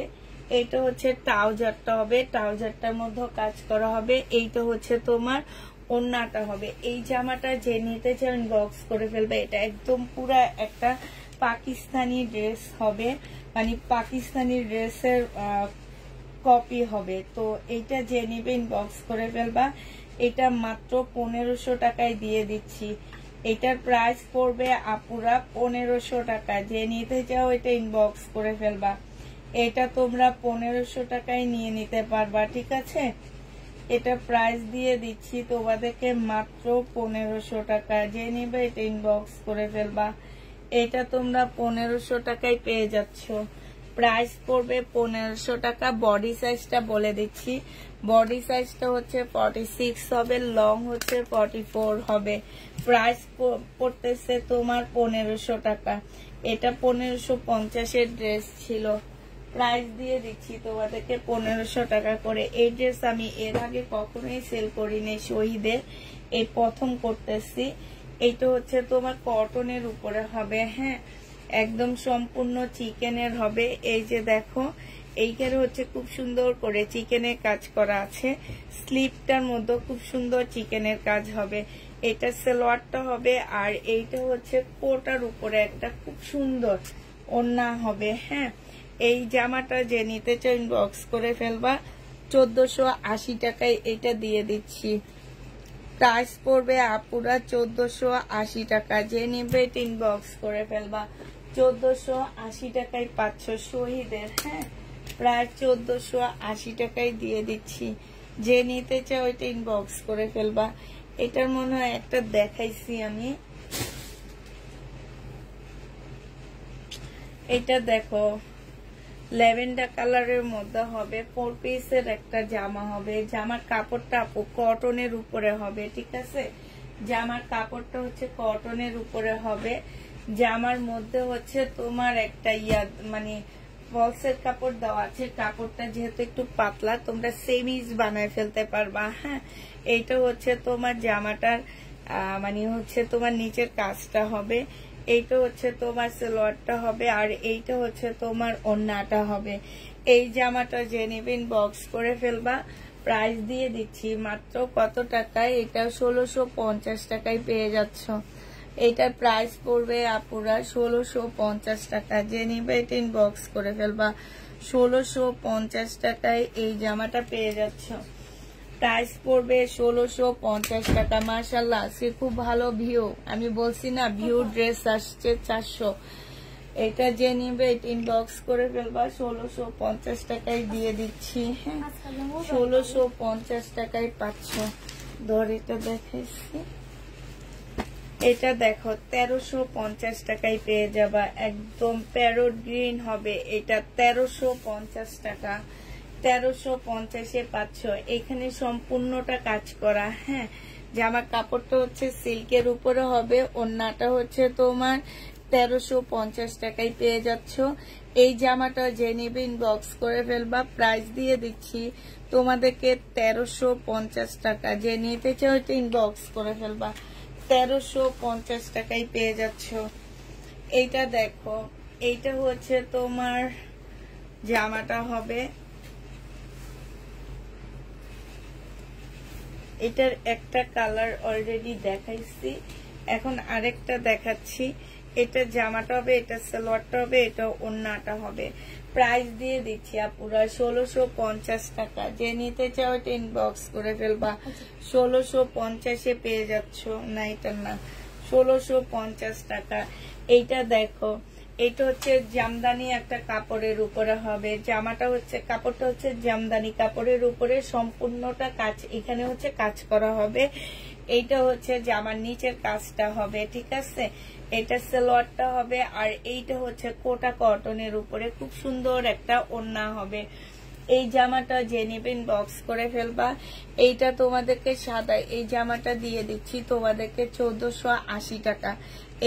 এইটা হচ্ছে ট্রাউজারটা হবে, ট্রাউজারটার মধ্যে কাজ করা হবে। এইটা হচ্ছে তোমার ওড়নাটা হবে। এই জামাটা যে নিতে চাও ইনবক্স করে ফেলবে। এটা একদম পুরা একটা পাকিস্তানি ড্রেস হবে, মানে পাকিস্তানি ড্রেসের কপি হবে। তো এইটা যে নিবে ইনবক্স করে ফেলবা। এটা মাত্র 1500 টাকায় দিয়ে দিচ্ছি। এটার প্রাইস পড়বে আপুরা 1500 টাকা। যে নিতে চাও এটা ইনবক্স করে ফেলবা। এটা তোমরা 1500 টাকায় নিয়ে নিতে পারবা, ঠিক আছে? এটা প্রাইস দিয়ে দিচ্ছি তোমাদেরকে মাত্র 1500 টাকা। যে নিবে এটা ইনবক্স করে ফেলবা। এটা তোমরা 1500 টাকায় পেয়ে যাচ্ছ। প্রাইস পড়বে 1500 টাকা। বডি সাইজটা বলে দিচ্ছি, বডি সাইজটা হচ্ছে 46 হবে, লং হচ্ছে 44 হবে। প্রাইস পড়তেছে তোমার 1500 টাকা। এটা 1550-এর ড্রেস ছিল, প্রাইস দিয়ে দিচ্ছি তোমাদেরকে 1500 টাকা করে। এই ড্রেস আমি এর আগে কখনোই সেল করিনি শহীদের, এই প্রথম করতেছি। এইটা হচ্ছে তোমার কটনের উপরে হবে, হ্যাঁ, একদম সম্পূর্ণ চিকেনের হবে। এই যে দেখো, এইখানে হচ্ছে খুব সুন্দর করে চিকেনের কাজ করা আছে। স্লিপটার মধ্যে খুব সুন্দর চিকেনের কাজ হবে। এটা সালোয়ারটা হবে, আর এইটা হচ্ছে কোটার উপরে একটা খুব সুন্দর ওড়না হবে, হ্যাঁ। এই জামাটা যে নিতে চাও ইনবক্স করে ফেলবা। 1480 টাকায় এটা দিয়ে দিচ্ছি। প্রাইস পড়বে আপুরা 1480 টাকা। যে নিবে ইনবক্স করে ফেলবা। 1480 টাকায় পাচ্ছ শহীদের, হ্যাঁ, প্রায় 1480 টাকায় দিয়ে দিচ্ছি। যে নিতে চাও এটা ইনবক্স করে ফেলবা। এটার মনে হয় একটা দেখাইছি আমি, এটা দেখো ল্যাভেন্ডার কালারের মধ্যে হবে, 4 পিসের একটা জামা হবে। জামার কাপড়টা আপু কটনের উপরে হবে, ঠিক আছে? জামার কাপড়টা হচ্ছে কটনের উপরে হবে। জামার মধ্যে হচ্ছে তোমার একটা মানে ফলসের কাপড় দেওয়া আছে। কাপড়টা যেহেতু একটু পাতলা, তোমরা সেমিজ বানায় ফেলতে পারবা, হ্যাঁ। এইটা হচ্ছে তোমার জামাটার মানে হচ্ছে তোমার নিচের কাজটা হবে। এইটা হচ্ছে তোমার সালোয়ারটা হবে, আর এইটা হচ্ছে তোমার ওড়নাটা হবে। এই জামাটা যে নেবে ইনবক্স করে ফেলবা। প্রাইস দিয়ে দিচ্ছি মাত্র কত টাকায়? এটা 1650 টাকায় পেয়ে যাচ্ছ। এইটার প্রাইস পড়বে আপুরা 1650 টাকা। যে নিবে এটা ইনবক্স করে ফেলবা। 1650 টাকায় এই জামাটা পেয়ে যাচ্ছ। প্রাইস পড়বে 1650 টাকা। মাশাআল্লাহ, সে খুব ভালো ভিউ। আমি বলছি না, ভিউ ড্রেস আসছে 400। এটা যে নিবে এটা ইনবক্স করে ফেলবা। 1650 টাকায় দিয়ে দিচ্ছি, হ্যাঁ, 1650 টাকায় পাচ্ছ। ধর এটা দেখাইছি, এটা দেখো 1350 টাকায় পেয়ে যাবা। একদম প্যারোট গ্রিন হবে, এটা 1350 টাকা। 1350-এ পাচ্ছ। এখানে সম্পূর্ণটা কাজ করা, হ্যাঁ। জামার কাপড়টা হচ্ছে সিল্কের উপরে হবে, ওড়নাটা হচ্ছে তোমার 1350 টাকায় পেয়ে যাচ্ছ। এই জামাটা যে নিবে ইনবক্স করে ফেলবা। প্রাইস দিয়ে দিচ্ছি তোমাদেরকে 1350 টাকা। যে নিতে চাও এটা ইনবক্স করে ফেলবা। 1350 টাকায় পেয়ে যাচ্ছ। এইটা দেখো, এইটা হচ্ছে তোমার জামাটা হবে। এটার একটা কালার অলরেডি দেখাইছি, এখন আরেকটা দেখাচ্ছি। এটা জামাটা হবে, এটা সালোয়ারটা হবে, এটা ওড়নাটা হবে। প্রাইস দিয়ে দিচ্ছি আপুরা 1650 টাকা। যে নিতে চাও এটা ইনবক্স করে ফেলবা। 1650-এ পেয়ে যাচ্ছ। না, এটা না, 1650 টাকা। এইটা দেখো, এটা হচ্ছে জামদানি একটা কাপড়ের উপরে হবে, জামাটা হচ্ছে কাপড়টা হচ্ছে জামদানি কাপড়ের উপরে সম্পূর্ণটা কাজ, এখানে হচ্ছে কাজ করা হবে। এইটা হচ্ছে জামার নিচের কাজটা হবে, ঠিক আছে। এটা সালোয়ারটা হবে, আর এইটা হচ্ছে কোটা কটনের উপরে খুব সুন্দর একটা ওড়না হবে। এই জামাটা যে নেবেন বক্স করে ফেলবা। এইটা তোমাদেরকে সাদা এই জামাটা দিয়ে দিচ্ছি তোমাদেরকে 1480 টাকা।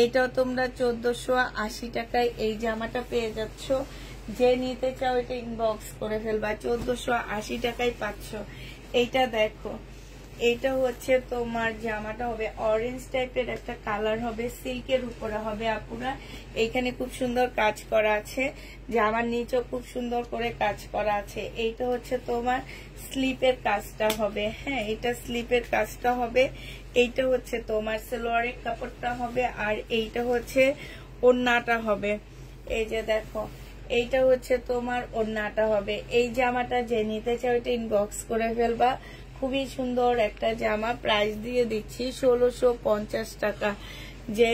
এইটাও তোমরা 1480 টাকায় এই জামাটা পেয়ে যাচ্ছ। যে নিতে চাও এটা ইনবক্স করে ফেলবা, 1480 টাকায় পাচ্ছ। এইটা দেখো, এইটা হচ্ছে তোমার জামাটা হবে অরেঞ্জ টাইপের একটা কালার হবে, সিল্কের উপরে হবে আপুরা। এখানে খুব সুন্দর কাজ করা আছে, জামার নিচেও খুব সুন্দর করে কাজ করা আছে। এইটা হচ্ছে তোমার স্লিপের কাজটা হবে, হ্যাঁ এটা স্লিপের কাজটা হবে। এইটা হচ্ছে তোমার সালোয়ারের কাপড়টা হবে, আর এইটা হচ্ছে ওড়নাটা হবে। এই যে দেখো, এইটা হচ্ছে তোমার ওড়নাটা হবে। এই জামাটা যে নিতে চাও এটা ইনবক্স করে ফেলবা। খুবই সুন্দর একটা জামা, প্রাইস দিয়ে দিচ্ছি 1650 টাকা। যে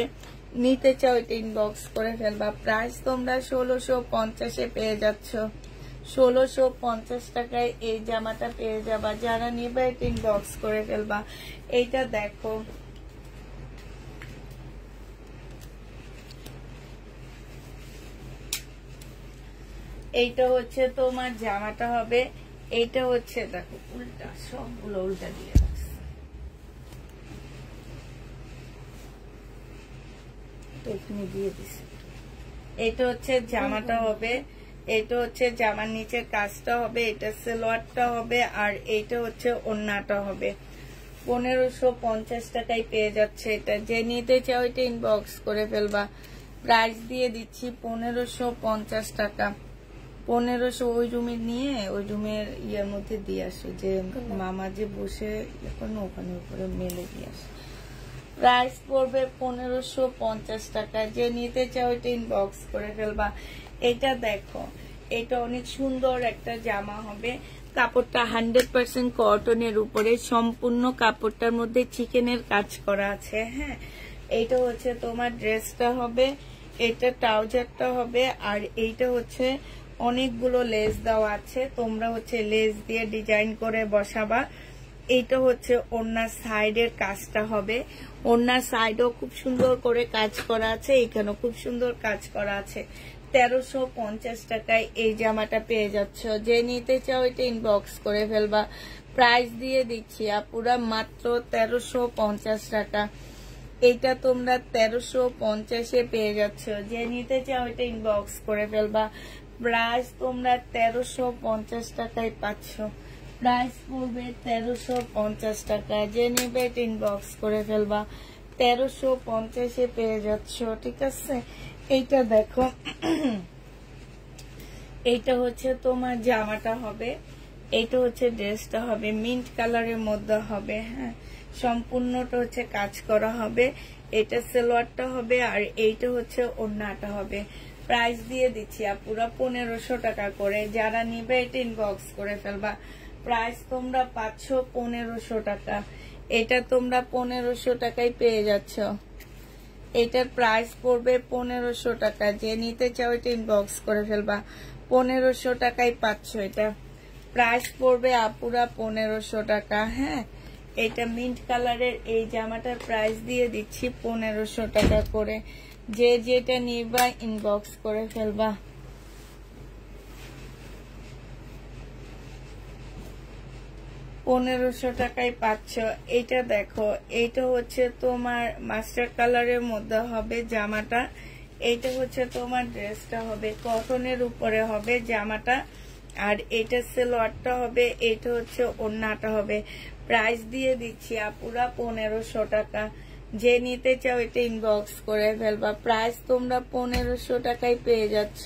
নিতে চাও এটা ইনবক্স করে ফেলবা, প্রাইস তোমরা 1650-এ পেয়ে যাচ্ছ। 1650 টাকায় এই জামাটা পেয়ে যাবা। যারা নিবে এটা ইনবক্স করে ফেলবা। এইটা দেখো, এইটা হচ্ছে তোমার জামাটা হবে। এইটা হচ্ছে দেখো উল্টা, সবগুলো উল্টা দিয়ে রাখছে, এখানে দিয়ে দিছে। এটা হচ্ছে জামাটা হবে, এটা হচ্ছে জামার নিচের কাজটা হবে, এটা সালোয়ারটা হবে, আর এইটা হচ্ছে ওড়নাটা হবে। 1550 টাকায় পেয়ে যাচ্ছে এটা। যে নিতে চাও এটা ইনবক্স করে ফেলবা। প্রাইস দিয়ে দিচ্ছি 1550 টাকা। 1500 ওই রুমের নিয়ে ওই রুমের ইয়ের মধ্যে দিয়ে আসে, যে মামা যে বসে এখন ওখানে উপরে মেলে দিয়ে আসে। প্রাইস পড়বে 1550 টাকা। যে নিতে চাও এটা ইনবক্স করে ফেলবা। এটা দেখো, এটা অনেক সুন্দর একটা জামা হবে। কাপড়টা 100% কটনের উপরে, সম্পূর্ণ কাপড়টার মধ্যে চিকেনের কাজ করা আছে, হ্যাঁ। এইটা হচ্ছে তোমার ড্রেসটা হবে, এটা ট্রাউজারটা হবে, আর এইটা হচ্ছে অনেকগুলো লেস দেওয়া আছে, তোমরা হচ্ছে লেস দিয়ে ডিজাইন করে বসাবা। এইটা হচ্ছে ওড়নার সাইডের কাজটা হবে, ওড়নার সাইডও খুব সুন্দর করে কাজ করা আছে, এখানেও খুব সুন্দর কাজ করা আছে। 1350 টাকায় এই জামাটা পেয়ে যাচ্ছ। যে নিতে চাও এটা ইনবক্স করে ফেলবা। প্রাইস দিয়ে দিচ্ছি আপুরা মাত্র 1350 টাকা। এটা তোমরা 1350-এ পেয়ে যাচ্ছ। যে নিতে চাও এটা ইনবক্স করে ফেলবা। প্রাইস তোমরা 1350 টাকায় পাচ্ছ। প্রাইস পড়বে 1350 টাকা। যে নিবে এটা ইনবক্স করে ফেলবা। 1350-এ পেয়ে যাচ্ছ, ঠিক আছে। এইটা দেখো, এইটা হচ্ছে তোমার জামাটা হবে, এইটা হচ্ছে ড্রেসটা হবে, মিন্ট কালারের মধ্যে হবে, হ্যাঁ সম্পূর্ণটা হচ্ছে কাজ করা হবে। এটা সালোয়ারটা হবে, আর এইটা হচ্ছে ওড়নাটা হবে। প্রাইস দিয়ে দিচ্ছি পুরো 1500 টাকা করে। যারা নিবে এটা ইনবক্স করে ফেলবা। প্রাইস তোমরা পাচ্ছ 1500 টাকা। এটা তোমরা 1500 টাকায় পেয়ে যাচ্ছ। এটার প্রাইস পড়বে 1500 টাকা। যে নিতে চাও এটা ইনবক্স করে ফেলবা। 1500 টাকায় পাচ্ছ। এটা প্রাইস পড়বে আপুরা 1500 টাকা, হ্যাঁ। এটা মিন্ট কালারের এই জামাটার প্রাইস দিয়ে দিচ্ছি 1500 টাকা করে। যে যেটা নিবা ইনবক্স করে ফেলবা। পনেরোশো টাকায় পাচ্ছ। এটা দেখো, এইটা হচ্ছে তোমার মাস্টার কালারের মধ্যে হবে জামাটা। এইটা হচ্ছে তোমার ড্রেসটা হবে, কটনের উপরে হবে জামাটা, আর এটা সালোয়ারটা হবে, এটা হচ্ছে ওড়নাটা হবে। প্রাইস দিয়ে দিচ্ছি আপুরা 1500 টাকা। যে নিতে চাও এটা ইনবক্স করে ফেলবা। প্রাইস তোমরা 1500 টাকায় পেয়ে যাচ্ছ।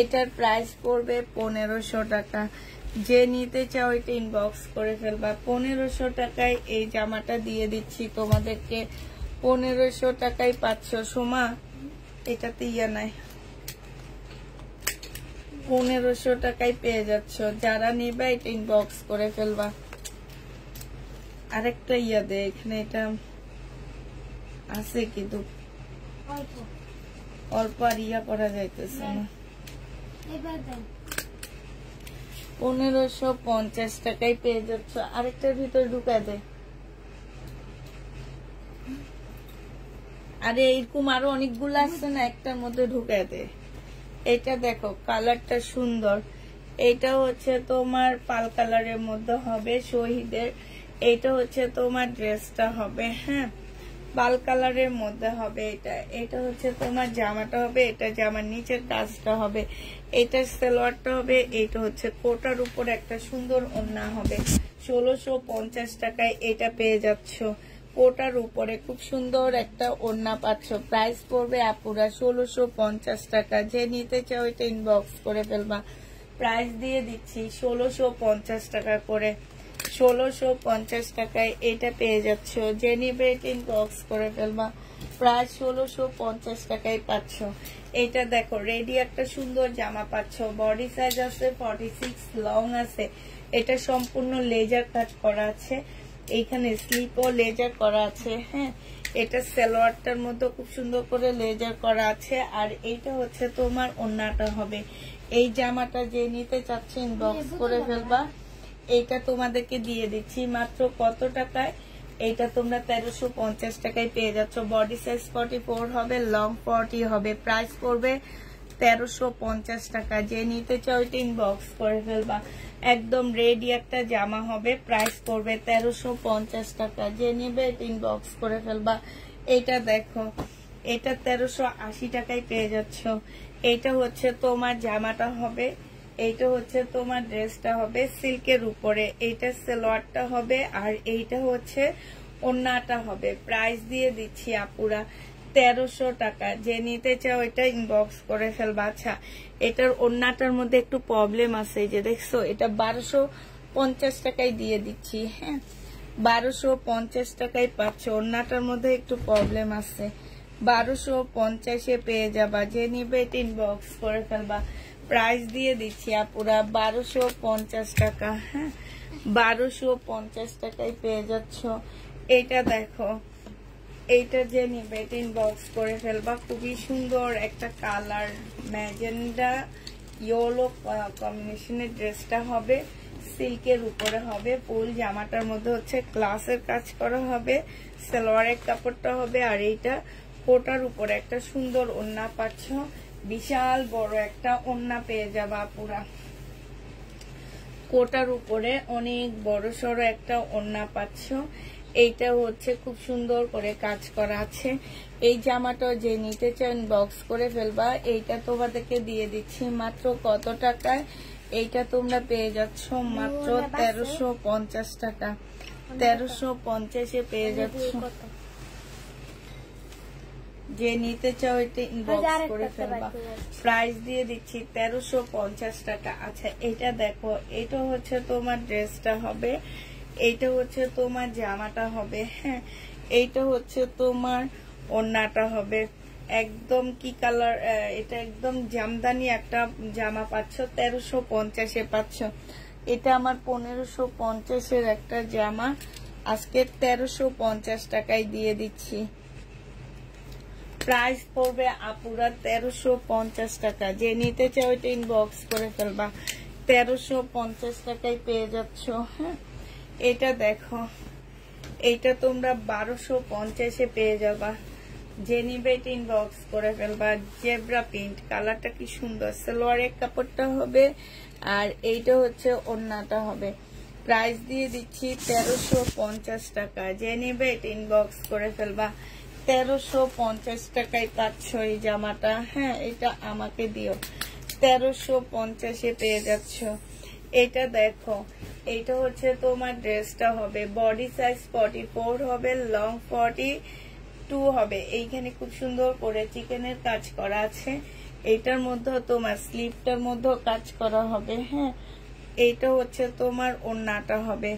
এটার প্রাইস পড়বে 1500 টাকা। যে নিতে চাও এটা ইনবক্স করে ফেলবা। 1500 টাকায় এই জামাটা দিয়ে দিচ্ছি তোমাদেরকে। 1500 টাকায় পাচ্ছ। সোমা এটাতে ইয়া নাই, 1500 টাকায় পেয়ে যাচ্ছ। যারা নিবে এটা ইনবক্স করে ফেলবা। আরেকটা ইয়া দে এখানে, এটা আছে কিন্তু অল্প অল্প আর ইয়া করা যাইতেছে না। এবার দেন 1550 টাকায় পেয়ে যাচ্ছ। আরেকটার ভিতর ঢুকায় দেয়। আরে এরকম আরো অনেকগুলো আছে না, একটার মধ্যে ঢুকায় দেয়। এটা দেখো কালারটা সুন্দর। এটা হচ্ছে তোমার পাল কালারের মধ্যে হবে শহীদের। এটা হচ্ছে তোমার ড্রেসটা হবে, হ্যাঁ পাল কালারের মধ্যে হবে। এটা হচ্ছে তোমার জামাটা হবে, এটা জামার নিচের কাজটা হবে, এটা সালোয়ারটা হবে। এটা হচ্ছে কোটার উপর একটা সুন্দর ওড়না হবে। 1650 টাকায় এটা পেয়ে যাচ্ছ। কোটার উপরে খুব সুন্দর একটা ওড়না পাচ্ছ। প্রাইস পড়বে আপুরা 1650 টাকা। যে নিতে চাও এটা ইনবক্স করে ফেলবা। প্রাইস দিয়ে দিচ্ছি 1650 টাকা করে। 1650 টাকায় এটা পেয়ে যাচ্ছ। যে নিবে এটা ইনবক্স করে ফেলবা। প্রায় 1650 টাকায় পাচ্ছ। এটা দেখো রেডি একটা সুন্দর জামা পাচ্ছ। বডি সাইজ আছে 46, লং আছে। এটা সম্পূর্ণ লেজার কাট করা আছে। এইখানে স্লিপও লেজার করা আছে, হ্যাঁ এটা সালোয়ারটার মধ্যে খুব সুন্দর করে লেজার করা আছে। আর এইটা হচ্ছে তোমার ওড়নাটা হবে। এই জামাটা যে নিতে চাচ্ছে ইনবক্স করে ফেলবা। এইটা তোমাদেরকে দিয়ে দিচ্ছি মাত্র কত টাকায়? এইটা তোমরা 1350 টাকায় পেয়ে যাচ্ছ। বডি সাইজ 44 হবে, লং 40 হবে। প্রাইস পড়বে 1350 টাকা। যে নিতে চাও এটা ইনবক্স করে ফেলবা। একদম রেডি একটা জামা হবে। প্রাইস পড়বে 1350 টাকা। যে নিবে এটা ইনবক্স করে ফেলবা। এটা দেখো এটা 1380 টাকায় পেয়ে যাচ্ছ। এটা হচ্ছে তোমার জামাটা হবে, এইটা হচ্ছে তোমার ড্রেসটা হবে সিল্কের উপরে। এইটা সালোয়ারটা হবে আর এইটা হচ্ছে ওড়নাটা হবে। প্রাইস দিয়ে দিচ্ছি আপুরা 1300 টাকা। যে নিতে চাও এটা ইনবক্স করে ফেলবা। আচ্ছা এটার ওড়নাটার মধ্যে একটু প্রবলেম আছে, যে দেখছো এটা 1250 টাকায় দিয়ে দিচ্ছি, হ্যাঁ 1250 টাকায় পাচ্ছ। ওড়নাটার মধ্যে একটু প্রবলেম আছে। 1250-এ পেয়ে যাবা। যে নিবে এটা ইনবক্স করে ফেলবা। প্রাইস দিয়ে দিচ্ছি আপুরা 1250 টাকা, হ্যাঁ 1250 টাকায় পেয়ে যাচ্ছ। এটা দেখো এইটা যে নিবে এটা ইনবক্স করে ফেলবা। খুবই সুন্দর একটা কালার, ম্যাজেন্ডা ইয়েলো কম্বিনেশনের ড্রেসটা হবে। সিল্কের উপরে হবে। ফুল জামাটার মধ্যে হচ্ছে গ্লাসের কাজ করা হবে। সালোয়ারের কাপড়টা হবে। আর এইটা কোটার উপরে একটা সুন্দর ওড়না পাচ্ছ। বিশাল বড় একটা ওড়না পেয়ে যাবা পুরা। কোটার উপরে অনেক বড় সড়ো একটা ওড়না পাচ্ছ। এইটা হচ্ছে খুব সুন্দর করে কাজ করা আছে। এই জামাটা যে নিতে চান বক্স করে ফেলবা। এইটা তোমাদেরকে দিয়ে দিচ্ছি মাত্র কত টাকায়? এইটা তোমরা পেয়ে যাচ্ছ মাত্র 1350 টাকা। 1350-এ পেয়ে যাচ্ছ। যে নিতে চাও এটা ইনবক্স করে ফেলবা। প্রাইস দিয়ে দিচ্ছি 1350 টাকা। আচ্ছা এটা দেখো এটা হচ্ছে তোমার ড্রেসটা হবে, এইটা হচ্ছে তোমার জামাটা হবে, হ্যাঁ এইটা হচ্ছে তোমার ওড়নাটা হবে। একদম কি কালার, এটা একদম জামদানি একটা জামা পাচ্ছ। 1350-এ পাচ্ছ। এটা আমার 1550-এর একটা জামা আজকে 1350 টাকায় দিয়ে দিচ্ছি। প্রাইস পড়বে আপুরা 1350 টাকা। যে নিতে চাও এটা ইনবক্স করে ফেলবা। 1350 টাকায় পেয়ে যাচ্ছ, হ্যাঁ এটা দেখো এইটা তোমরা 1250-এ পেয়ে যাবা। যে নিবে এটা ইনবক্স করে ফেলবা। জেব্রা প্রিন্ট কালারটা কি সুন্দর। সালোয়ারের কাপড়টা হবে আর এইটা হচ্ছে ওড়নাটা হবে। প্রাইস দিয়ে দিচ্ছি 1350 টাকা। যে নিবে এটা ইনবক্স করে ফেলবা। 1350 টাকায় পাচ্ছ এই জামাটা, হ্যাঁ এটা আমাকে দিও। 1350-এ পেয়ে যাচ্ছ। এটা দেখো এইটা হচ্ছে তোমার ড্রেসটা হবে। বডি সাইজ 44 হবে, লং 42 হবে। এইখানে খুব সুন্দর করে চিকেনের কাজ করা আছে। এইটার মধ্যে তোমার স্লিপটার মধ্যে কাজ করা হবে, হ্যাঁ এইটা হচ্ছে তোমার ওড়নাটা হবে।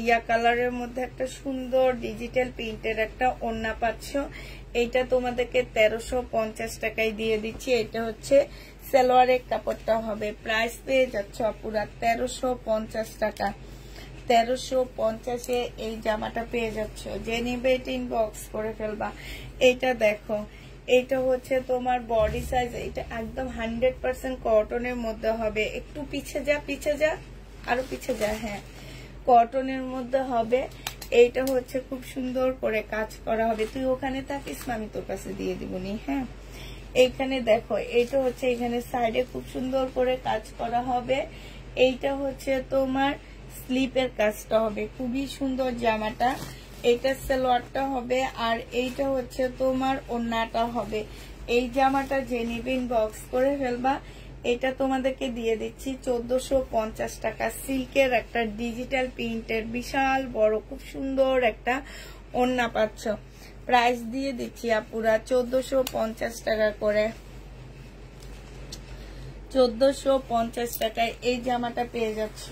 ইয়া কালারের মধ্যে একটা সুন্দর ডিজিটাল প্রিন্টের একটা ওড়না পাচ্ছ। এইটা তোমাদেরকে 1350 টাকায় দিয়ে দিচ্ছি। এটা হচ্ছে সালোয়ারের কাপড়টা হবে। প্রাইস পেয়ে যাচ্ছ পুরা 1350 টাকা। 1350-এ এই জামাটা পেয়ে যাচ্ছ। যে নিবে এটা ইনবক্স করে ফেলবা। এটা দেখো, এটা হচ্ছে তোমার বডি সাইজ, এটা একদম 100% কটনের মধ্যে হবে। একটু পিছে যা, আরো পিছে যা, হ্যাঁ, কটনের মধ্যে হবে। এইটা হচ্ছে খুব সুন্দর করে কাজ করা হবে। তুই ওখানে থাকিস, আমি তোর কাছে দিয়ে দিবনি। হ্যাঁ, এইখানে দেখো, এইটা হচ্ছে এখানে সাইডে খুব সুন্দর করে কাজ করা হবে। এইটা হচ্ছে তোমার স্লিপের কাজটা হবে, খুবই সুন্দর জামাটা। এইটা সালোয়ারটা হবে, আর এইটা হচ্ছে তোমার ওড়নাটা হবে। এই জামাটা যে নিবে ইনবক্স করে ফেলবা। এটা তোমাদেরকে দিয়ে দিচ্ছি 1450 টাকা। সিল্কের একটা ডিজিটাল প্রিন্টের বিশাল বড় খুব সুন্দর একটা ওড়না পাচ্ছ। প্রাইস দিয়ে দিচ্ছি আপুরা 1450 টাকা করে। 1450 টাকায় এই জামাটা পেয়ে যাচ্ছ।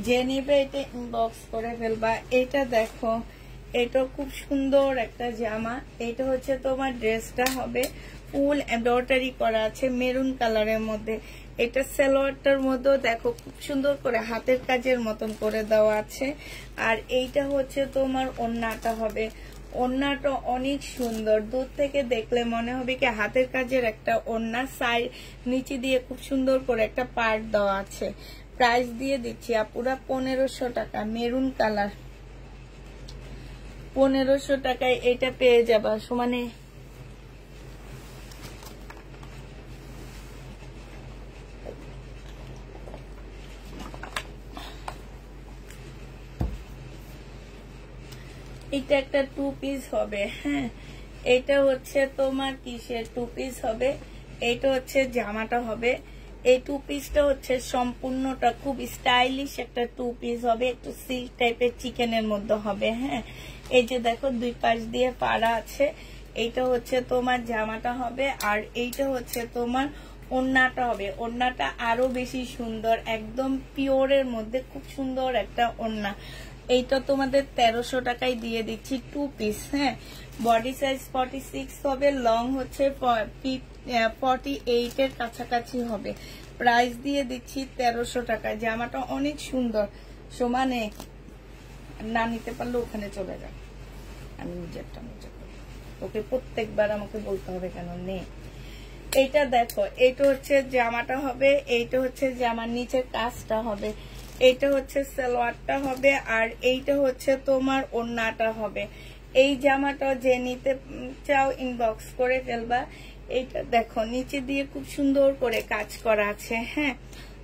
যে নিবে এটা ইনবক্স করে ফেলবা। এটা দেখো, এটা খুব সুন্দর একটা জামা। এটা হচ্ছে তোমার ড্রেসটা হবে ফুল এমব্রয়ডারি করা আছে মেরুন কালারের মধ্যে। এটা সালোয়ারটার মধ্যে দেখো খুব সুন্দর করে হাতের কাজের মতন করে দেওয়া আছে। আর এইটা হচ্ছে তোমার ওড়নাটা হবে। ওড়নাটা অনেক সুন্দর, দূর থেকে দেখলে মনে হবে কি হাতের কাজের একটা ওড়না। সাইড নিচে দিয়ে খুব সুন্দর করে একটা পার্ট দেওয়া আছে। প্রাইস দিয়ে দিচ্ছি আপুরা 1500 টাকা। মেরুন কালার, 1500 টাকায় এটা পেয়ে যাবা। সমানে এটা একটা 2 পিস হবে। হ্যাঁ, এটা হচ্ছে তোমার কিসের 2 পিস হবে। এটা হচ্ছে জামাটা হবে। এই 2 পিসটা হচ্ছে সম্পূর্ণটা খুব স্টাইলিশ একটা 2 পিস হবে, একটু সিল্ক টাইপের চিকেনের মধ্যে হবে। হ্যাঁ, এই যে দেখো দুই পাশ দিয়ে পাড়া আছে। এইটা হচ্ছে তোমার জামাটা হবে, আর এইটা হচ্ছে তোমার ওড়নাটা হবে। ওড়নাটা আরো বেশি সুন্দর, একদম পিওরের মধ্যে খুব সুন্দর একটা ওড়না। এইটা তোমাদের 1300 টাকায় দিয়ে দিচ্ছি 2 পিস। হ্যাঁ, বডি সাইজ 46 হবে, লং হচ্ছে 48 এর কাছাকাছি হবে। প্রাইস দিয়ে দিচ্ছি 1300 টাকা। জামাটা অনেক সুন্দর। সমানে না নিতে পারলে ওখানে চলে যান, আমি নিজেরটা নিজে করি। ওকে প্রত্যেকবার আমাকে বলতে হবে কেন নে। এইটা দেখো, এইটা হচ্ছে জামাটা হবে। এইটা হচ্ছে জামার নিচের কাজটা হবে। এইটা হচ্ছে সালোয়ারটা হবে, আর এইটা হচ্ছে তোমার ওড়নাটা হবে। এই জামাটা যে নিতে চাও ইনবক্স করে ফেলবা। এইটা দেখো, নিচে দিয়ে খুব সুন্দর করে কাজ করা আছে। হ্যাঁ,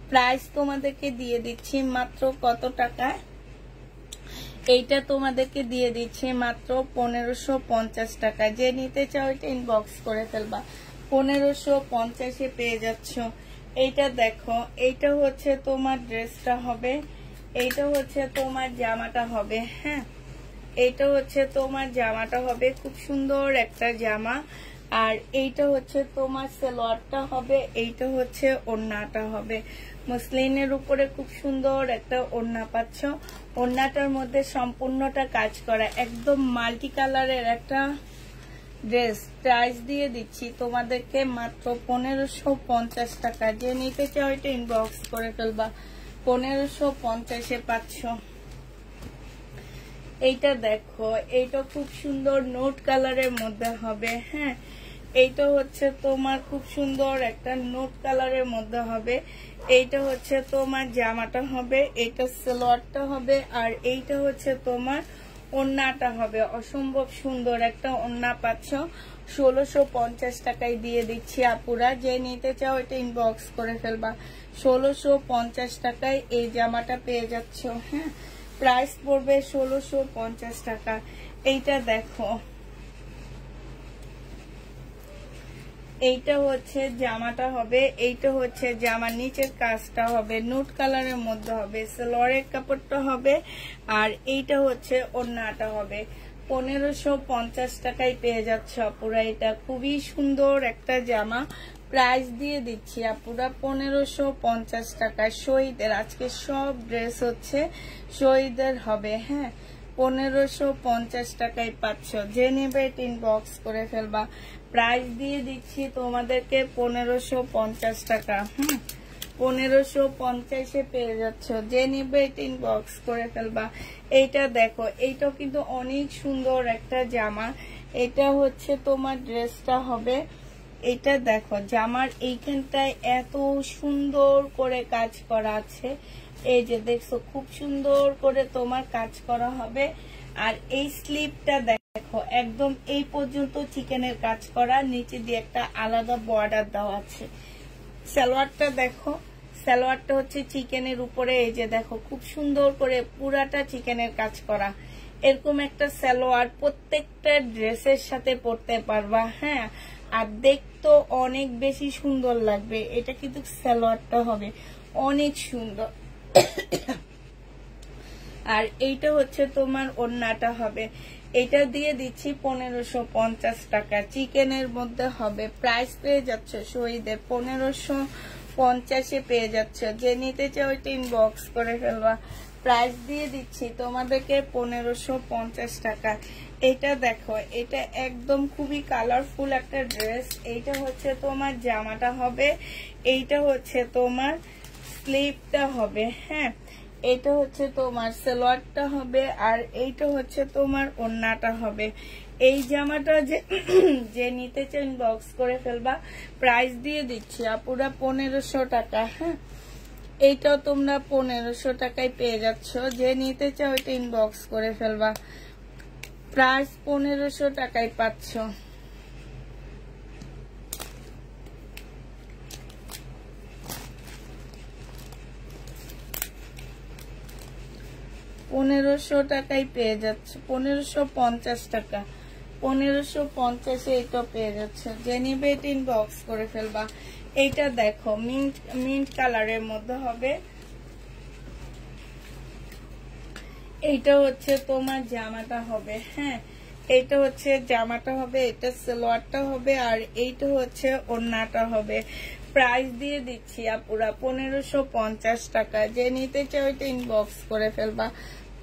প্রাইস তোমাদেরকে দিয়ে দিচ্ছি মাত্র কত টাকা। এইটা তোমাদেরকে দিয়ে দিচ্ছি মাত্র 1550 টাকা। যে নিতে চাও এটা ইনবক্স করে ফেলবা। 1550-এ পেয়ে যাচ্ছ। এইটা দেখো, এইটা হচ্ছে তোমার ড্রেসটা হবে। এইটা হচ্ছে তোমার জামাটা হবে। হ্যাঁ, এইটা হচ্ছে তোমার জামাটা হবে, খুব সুন্দর একটা জামা। আর এইটা হচ্ছে তোমার সালোয়ারটা হবে। এইটা হচ্ছে ওড়নাটা হবে। মসলিনের উপরে খুব সুন্দর একটা ওড়না পাচ্ছ। ওড়নাটার মধ্যে সম্পূর্ণটা কাজ করা, একদম মাল্টি কালারের একটা ড্রেস। প্রাইস দিয়ে দিচ্ছি তোমাদেরকে মাত্র 1550 টাকা। যে নিতে চাও এটা ইনবক্স করে ফেলবা। 1550-এ পাচ্ছ। এইটা দেখো, এইটা খুব সুন্দর নোট কালারের মধ্যে হবে। হ্যাঁ, এইটা হচ্ছে তোমার খুব সুন্দর একটা নোট কালারের মধ্যে হবে। এইটা হচ্ছে তোমার জামাটা হবে, এইটা সালোয়ারটা হবে, আর এইটা হচ্ছে তোমার ওড়নাটা হবে। অসম্ভব সুন্দর একটা ওড়না পাচ্ছ। 1650 টাকায় দিয়ে দিচ্ছি আপুরা। যে নিতে চাও এটা ইনবক্স করে ফেলবা। 1650 টাকায় এই জামাটা পেয়ে যাচ্ছ। হ্যাঁ, প্রাইস পড়বে 1650 টাকা। এইটা দেখো, এইটা হচ্ছে জামাটা হবে। এইটা হচ্ছে জামার নিচের কাজটা হবে, নুট কালারের মধ্যে হবে। সালোয়ারের কাপড়টা হবে, আর এইটা হচ্ছে ওড়নাটা হবে। 1550 টাকায় পেয়ে যাচ্ছে আপুরা। এটা খুবই সুন্দর একটা জামা। প্রাইস দিয়ে দিচ্ছি আপুরা 1550 টাকা। শহীদের আজকে সব ড্রেস হচ্ছে শহীদের হবে। হ্যাঁ, 1550 টাকায় পাচ্ছ। যে নেবে ইনবক্স করে ফেলবা। প্রাইস দিয়ে দিচ্ছি তোমাদেরকে 1550 টাকা। 1550 পেয়ে যাচ্ছ, যে নিবে ইনবক্স করে ফেলবা। এইটা দেখো, এইটাও কিন্তু অনেক সুন্দর একটা জামা। এটা হচ্ছে তোমার ড্রেসটা হবে, এটা দেখো জামার এইখানটায় এত সুন্দর করে কাজ করা আছে, এই যে দেখছো খুব সুন্দর করে তোমার কাজ করা হবে। আর এই স্লিপটা দেখো একদম এই পর্যন্ত চিকেনের কাজ করা, নিচে দিয়ে একটা আলাদা বর্ডার দেওয়া আছে। সালোয়ারটা দেখো, সালোয়ারটা হচ্ছে চিকেনের উপরে, এই যে দেখো খুব সুন্দর করে পুরাটা চিকেনের কাজ করা। এরকম একটা সালোয়ার প্রত্যেকটা ড্রেসের সাথে পরতে পারবা। হ্যাঁ, আর দেখতেও অনেক বেশি সুন্দর লাগবে। এটা কিন্তু সালোয়ারটা হবে অনেক সুন্দর। আর এইটা হচ্ছে তোমার ওড়নাটা হবে, এটা দিয়ে দিচ্ছি 1550 টাকা। চিকেনের মধ্যে হবে, প্রাইস পেয়ে যাচ্ছে শহীদের 1550 পেয়ে যাচ্ছে। যে নিতে চাও ওইটা ইনবক্স করে ফেলবা। প্রাইস দিয়ে দিচ্ছি তোমাদেরকে 1550 টাকা। এটা দেখো, এটা একদম খুবই কালারফুল একটা ড্রেস। এইটা হচ্ছে তোমার জামাটা হবে, এইটা হচ্ছে তোমার স্লিভটা হবে। হ্যাঁ, এটা হচ্ছে তোমার সালোয়ারটা হবে, আর এইটা হচ্ছে তোমার ওড়নাটা হবে। এই জামাটা যে নিতে চান ইনবক্স করে ফেলবা। প্রাইস দিয়ে দিচ্ছি আপুরা 1500 টাকা। হ্যাঁ, এইটাও তোমরা 1500 টাকায় পেয়ে যাচ্ছ। যে নিতে চাও এটা ইনবক্স করে ফেলবা। প্রাইস 1500 টাকায় পাচ্ছ। টাকায় পেয়ে যাচ্ছে, 1550 টাকা। 1550 এটা পেয়ে যাচ্ছে। যে নিবে এটা ইনবক্স করে ফেলবা। এইটা দেখো মিন্ট কালারের মধ্যে হবে। এইটা হচ্ছে তোমার জামাটা হবে। হ্যাঁ, এইটা হচ্ছে জামাটা হবে, এটা সালোয়ারটা হবে, আর এইটা হচ্ছে ওড়নাটা হবে। প্রাইস দিয়ে দিচ্ছি আপুরা 1550 টাকা। যে নিতে চাও এটা ইনবক্স করে ফেলবা।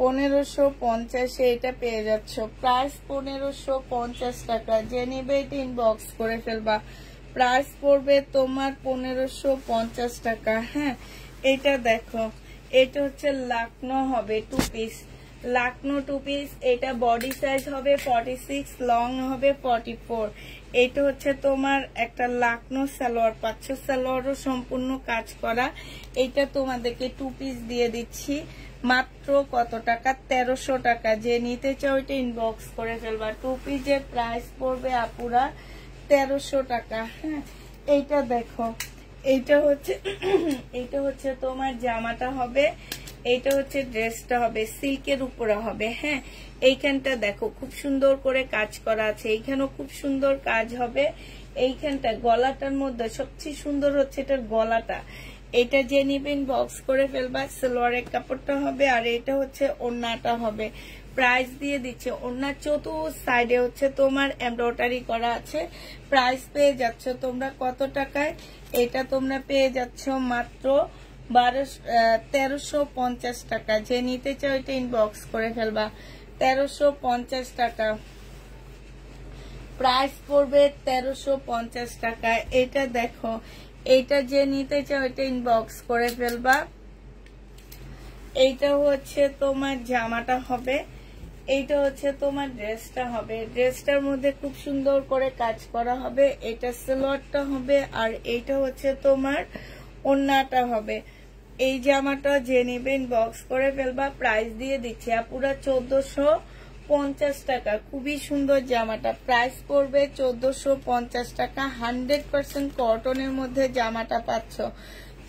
1550 এটা পেয়ে যাচ্ছ। প্রাইস 1550 টাকা। যে নিবে এটা ইনবক্স করে ফেলবা। প্রাইস পড়বে তোমার 1550 টাকা। হ্যাঁ, এটা দেখো, এটা হচ্ছে লাকনো হবে 2 পিস, লাকনো 2 পিস। এটা বডি সাইজ হবে 46, লং হবে 44। এটা হচ্ছে তোমার একটা লাকনো সালোয়ার পাচ্ছ, সালোয়ারও সম্পূর্ণ কাজ করা। এটা তোমাদেরকে 2 পিস দিয়ে দিচ্ছি মাত্র কত টাকা? 1300 টাকা। যে নিতে চাও এটা ইনবক্স করে ফেলবা। 2 পিসের প্রাইস পড়বে আপুরা 1300 টাকা। হ্যাঁ, এইটা দেখো, এইটা হচ্ছে তোমার জামাটা হবে, এইটা হচ্ছে ড্রেসটা হবে, সিল্কের উপরে হবে। হ্যাঁ, এইখানটা দেখো খুব সুন্দর করে কাজ করা আছে, এইখানেও খুব সুন্দর কাজ হবে। এইখানটা গলাটার মধ্যে সবচেয়ে সুন্দর হচ্ছে এটার গলাটা। এটা যে নিবেন বক্স করে ফেলবা। সালোয়ারের কাপড়টা হবে, আর এটা হচ্ছে ওড়নাটা হবে। প্রাইস দিয়ে দিচ্ছে, ওড়নার চতুর্থ সাইডে হচ্ছে তোমার এমব্রয়ডারি করা আছে। প্রাইস পেয়ে যাচ্ছ তোমরা কত টাকায়? এটা তোমরা পেয়ে যাচ্ছ মাত্র 1350 টাকা। যে নিতে চাও এটা ইনবক্স করে ফেলবা। 1350 টাকা প্রাইস পড়বে, 1350 টাকা। এটা দেখো, এইটা যে নিতে চাও এটা ইনবক্স করে ফেলবা। এইটা হচ্ছে তোমার জামাটা হবে, এইটা হচ্ছে তোমার ড্রেসটা হবে। ড্রেসটার মধ্যে খুব সুন্দর করে কাজ করা হবে। এটা সালোয়ারটা হবে, আর এইটা হচ্ছে তোমার ওড়নাটা হবে। এই জামাটা যে নেবেন বক্স করে ফেলবা। প্রাইস দিয়ে দিচ্ছি আপুরা 1450 টাকা। খুবই সুন্দর জামাটা, প্রাইস পড়বে 1450 টাকা। 100% কটনের মধ্যে জামাটা পাচ্ছ।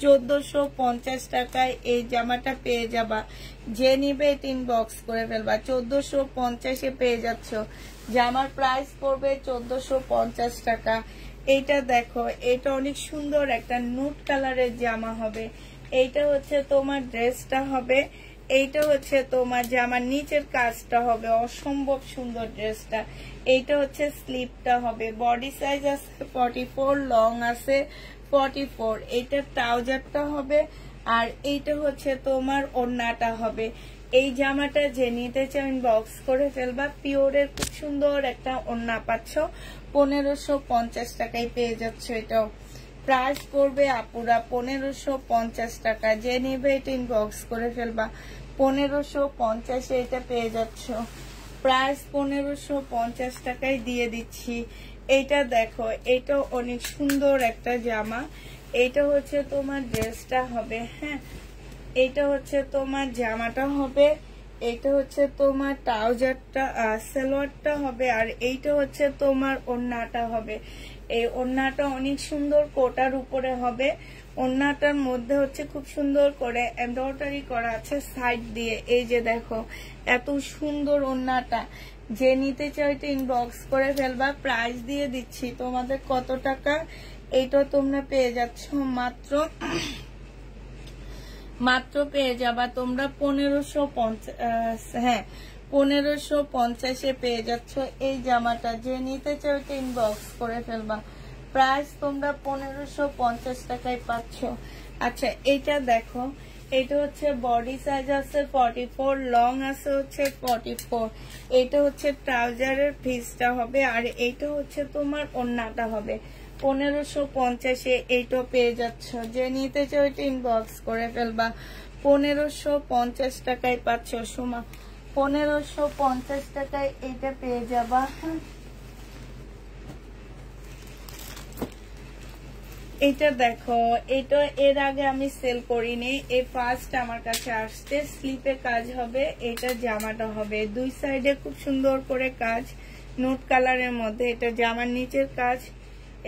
1450 টাকায় এই জামাটা পেয়ে যাবা। যে নিবে 3 বক্স করে ফেলবা। 1450 পেয়ে যাচ্ছ। জামার প্রাইস পড়বে 1450 টাকা। এইটা দেখো, এটা অনেক সুন্দর একটা নুট কালারের জামা হবে। এইটা হচ্ছে তোমার ড্রেসটা হবে, এইটা হচ্ছে তোমার জামার নিচের কাজটা হবে অসম্ভব সুন্দর ড্রেসটা। এইটা হচ্ছে স্লিপটা হবে। বডি সাইজ আছে 44, লং আছে 44। এইটা ট্রাউজারটা হবে, আর এইটা হচ্ছে তোমার ওড়নাটা হবে। এই জামাটা যে নিতে চাও ইনবক্স করে ফেলবা। পিওরের খুব সুন্দর একটা ওড়না পাচ্ছ। 1550 টাকায় পেয়ে যাচ্ছ। এটাও প্রাইস পড়বে আপুরা 1550 টাকা। যে নিবে এটা ইনবক্স করে ফেলবা। 1550 এটা পেয়ে যাচ্ছ। প্রাইস 1550 টাকায় দিয়ে দিচ্ছি। এইটা দেখো, এটা অনেক সুন্দর একটা জামা। এটা হচ্ছে তোমার ড্রেসটা হবে, হ্যাঁ, এটা হচ্ছে তোমার জামাটা হবে, এটা হচ্ছে তোমার ট্রাউজারটা সালোয়ারটা হবে, আর এইটা হচ্ছে তোমার ওড়নাটা হবে। এই ওড়নাটা অনেক সুন্দর কোটার উপরে হবে। ওড়নাটার মধ্যে হচ্ছে খুব সুন্দর করে এমব্রয়ডারি করা আছে সাইড দিয়ে। এই যে দেখো এত সুন্দর ওড়নাটা। যে নিতে চাইতে ইনবক্স করে ফেলবা। প্রাইস দিয়ে দিচ্ছি তোমাদের কত টাকা, এইটা তোমরা পেয়ে যাচ্ছ মাত্র পেয়ে যাবা তোমরা 1550। হ্যাঁ, 1550 পেয়ে যাচ্ছ এই জামাটা। যে নিতে চাইতে ইনবক্স করে ফেলবা। প্রাইস তোমরা 1550 টাকায় পাচ্ছ। আচ্ছা, এইটা দেখো, এটা হচ্ছে বডি সাইজ আছে 44, লং আছে হচ্ছে 44। এটা হচ্ছে ট্রাউজারের পিসটা হবে, আর এইটা হচ্ছে তোমার ওড়নাটা হবে। 1550 এইটা পেয়ে যাচ্ছ। যে নিতে চাও এটা ইনবক্স করে ফেলবা। 1550 টাকায় পাচ্ছ সুমা। 1550 টাকায় এইটা পেয়ে যাবা। এটা দেখো, এটা এর আগে আমি সেল করিনি, এই ফার্স্ট আমার কাছে আসছে। স্লিপে কাজ হবে, এটা জামাটা হবে দুই সাইডে খুব সুন্দর করে কাজ, নোট কালারের মধ্যে। এটা জামার নিচের কাজ,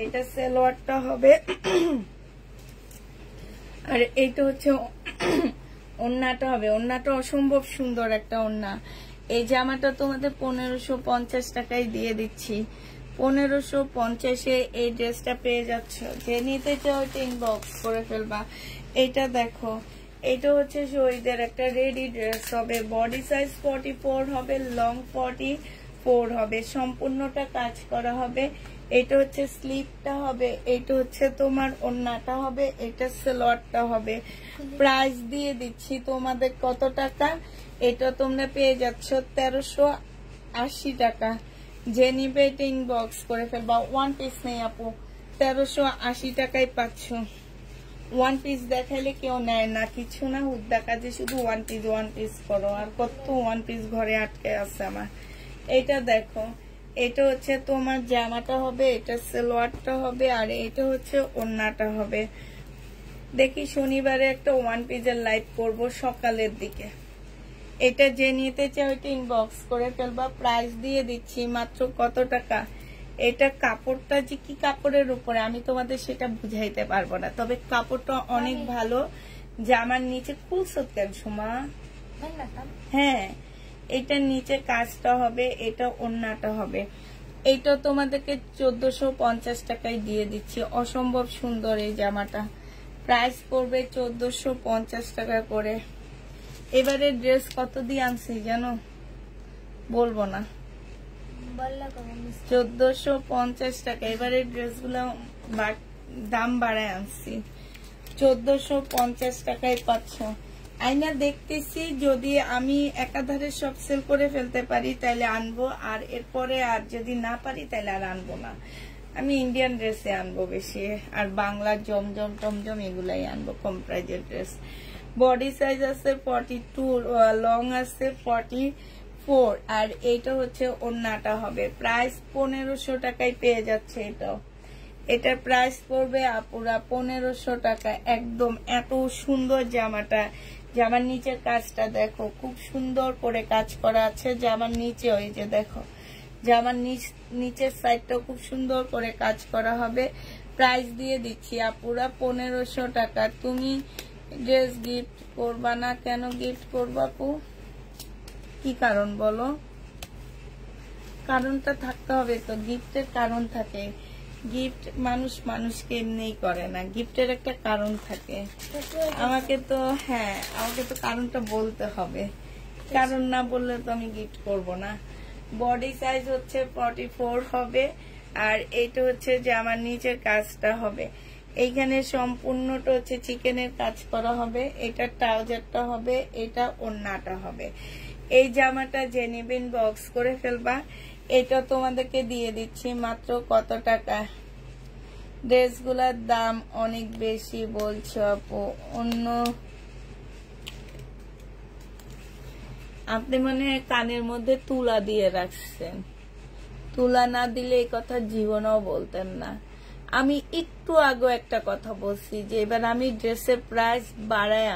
এটা সালোয়ারটা হবে, আর এইটা হচ্ছে ওড়নাটা হবে। ওড়নাটা অসম্ভব সুন্দর একটা ওড়না। এই জামাটা তোমাদের 1550 টাকায় দিয়ে দিচ্ছি। 1550 এই ড্রেসটা পেয়ে যাচ্ছ। যে নিতে চাও ইনবক্স করে ফেলবা। এটা দেখো, এটা হচ্ছে শহীদের একটা রেডি ড্রেস হবে। বডি সাইজ 44 হবে, লং 44 হবে, সম্পূর্ণটা কাজ করা হবে। এটা হচ্ছে স্লিপটা হবে, এটা হচ্ছে তোমার ওড়নাটা হবে, এটা সালোয়ারটা হবে। প্রাইস দিয়ে দিচ্ছি তোমাদের কত টাকা, এটা তোমরা পেয়ে যাচ্ছ 1380 টাকা। যে নিবে এটা ইনবক্স করে ফেলবা। ওয়ান পিস নেই আপু, 1380 টাকায় পাচ্ছ। ওয়ান পিস দেখাইলে কেউ নেয় না, কিছু না, হুদ্দা কাজে শুধু ওয়ান পিস করো। আর কত ওয়ান পিস ঘরে আটকে আছে আমার। এটা দেখো, এটা হচ্ছে তোমার জামাটা হবে, এটা সালোয়ারটা হবে, আর এটা হচ্ছে ওড়নাটা হবে। দেখি শনিবারে একটা ওয়ান পিসের লাইভ করব সকালের দিকে। এটা যে নিতে চাও এটা ইনবক্স করে ফেলবা। প্রাইস দিয়ে দিচ্ছি মাত্র কত টাকা। এটা কাপড়টা যে কি কাপড়ের উপরে আমি তোমাদের সেটা বুঝাইতে পারবো না, তবে কাপড়টা অনেক ভালো। জামার নিচে খুলছো কেন সুমা? হ্যাঁ, এটার নিচে কাজটা হবে, এটা ওড়নাটা হবে। এইটা তোমাদেরকে 1450 টাকায় দিয়ে দিচ্ছি। অসম্ভব সুন্দর এই জামাটা। প্রাইস পড়বে 1450 টাকা করে। এবারে ড্রেস কত দিয়ে আনছি জানো? বলবো না, 1450 টাকা। এবারে ড্রেসগুলো দাম বাড়ায় আনছি। 1450 টাকায় পাচ্ছ। আইনা দেখতেছি, যদি আমি একাধারে সব সেল করে ফেলতে পারি তাহলে আনবো, আর এরপরে আর যদি না পারি তাহলে আর আনবো না। আমি ইন্ডিয়ান ড্রেসে আনবো বেশি, আর বাংলা জমজম টমজম এগুলাই আনবো, কম প্রাইজের ড্রেস। বডি সাইজ আছে 42, লং আছে 44, আর এইটা হচ্ছে ওড়নাটা হবে। প্রাইস 1500 টাকায় পেয়ে যাচ্ছে এটাও। এটার প্রাইস পড়বে আপুরা 1500 টাকা একদম। এত সুন্দর জামাটা। জামার নিচের কাজটা দেখো, খুব সুন্দর করে কাজ করা আছে জামার নিচে। ওই যে দেখো, জামার নিচের সাইডটা খুব সুন্দর করে কাজ করা হবে। প্রাইস দিয়ে দিচ্ছি আপুরা 1500 টাকা। তুমি ড্রেস গিফট করবা না কেন? গিফট করবা আপু, কি কারণ বলো? কারণটা থাকতে হবে তো, গিফটের কারণ থাকে। গিফট মানুষকে এমনিই করে না, গিফটের একটা কারণ থাকে। আমাকে তো কারণটা বলতে হবে, কারণ না বললে তো আমি গিফট করব না। বডি সাইজ হচ্ছে 44 হবে, আর এইটা হচ্ছে যে আমার নিচের কাজটা হবে। এইখানে সম্পূর্ণটা হচ্ছে চিকেনের কাজ করা হবে। এটা ট্রাউজারটা হবে, এটা ওড়নাটা হবে। এই জামাটা যে নেবেন বক্স করে ফেলবা। এটা তোমাদেরকে দিয়ে দিচ্ছি মাত্র কত টাকা? ড্রেসগুলোর দাম অনেক বেশি বলছো আপু। অন্য আপনি মানে কানের মধ্যে তুলা দিয়ে রাখছেন, তুলা না দিলে এই কথা জীবনেও বলতেন না। আমি একটু আগে একটা কথা বলছি যে এবার আমি ড্রেসের প্রাইস বাড়ায়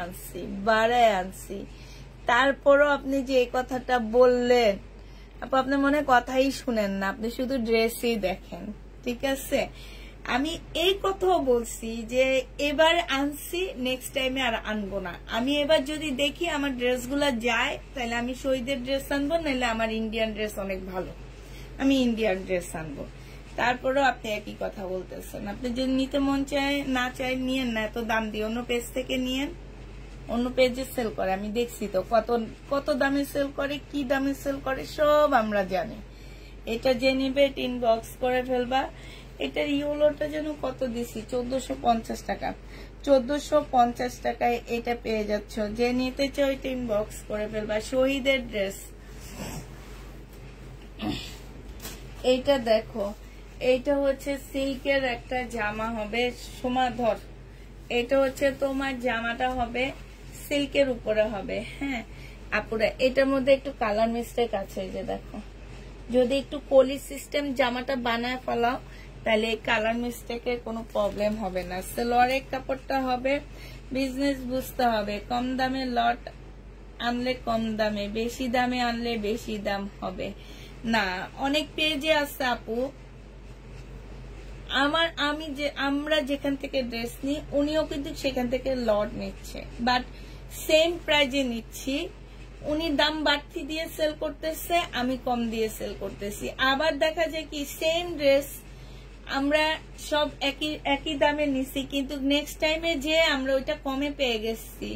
আনছি, তারপরও আপনি যে এই কথাটা বললেন আপু, আপনার মনে কথাই শুনেন না, আপনি শুধু ড্রেসই দেখেন। ঠিক আছে, আমি এই কথাও বলছি যে এবার আনছি, নেক্সট টাইমে আর আনবো না। আমি এবার যদি দেখি আমার ড্রেসগুলা যায়, তাহলে আমি শহীদের ড্রেস আনবো, নাহলে আমার ইন্ডিয়ান ড্রেস অনেক ভালো, আমি ইন্ডিয়ান ড্রেস আনবো। তারপরেও আপনি একই কথা বলতেছেন। আপনি যদি নিতে মন চায় না চায় নিয়েন না, এত দাম দিয়ে অন্য পেজ থেকে নিয়েন, অন্য পেজে সেল করে, আমি দেখছি তো কত কত দামে সেল করে, কি দামে সেল করে সব আমরা জানি। এটা যে নিবে ইনবক্স করে ফেলবা। এটার ইউলোটা যেন কত দিছি, 1450 টাকা। 1450 টাকায় এটা পেয়ে যাচ্ছ। যে নিতে চাও এটা ইনবক্স করে ফেলবা। শহীদের ড্রেস, এইটা দেখো, এইটা হচ্ছে সিল্কের একটা জামা হবে, সমাধর। এটা হচ্ছে তোমার জামাটা হবে সিল্কের উপরে হবে। হ্যাঁ আপুরা, এটার মধ্যে একটু কালার মিস্টেক আছে, এই যে দেখো, যদি একটু কলি সিস্টেম জামাটা বানায় ফেলাও তাহলে এই কালার মিস্টেকের কোনো প্রবলেম হবে না। সালোয়ারের কাপড়টা হবে, বিজনেস বুঝতে হবে, কম দামে লট আনলে কম দামে, বেশি দামে আনলে বেশি দাম হবে না। অনেক পেজে আছে আপু, আমরা যেখান থেকে ড্রেস নিই উনিও কিন্তু সেখান থেকে লট নিচ্ছে, বাট সেম প্রাইজে নিচ্ছি। উনি দাম বাড়তি দিয়ে সেল করতেছে, আমি কম দিয়ে সেল করতেছি। আবার দেখা যায় কি সেম ড্রেস আমরা সব একই দামে নিছি, কিন্তু নেক্সট টাইমে যে আমরা ওইটা কমে পেয়ে গেছি,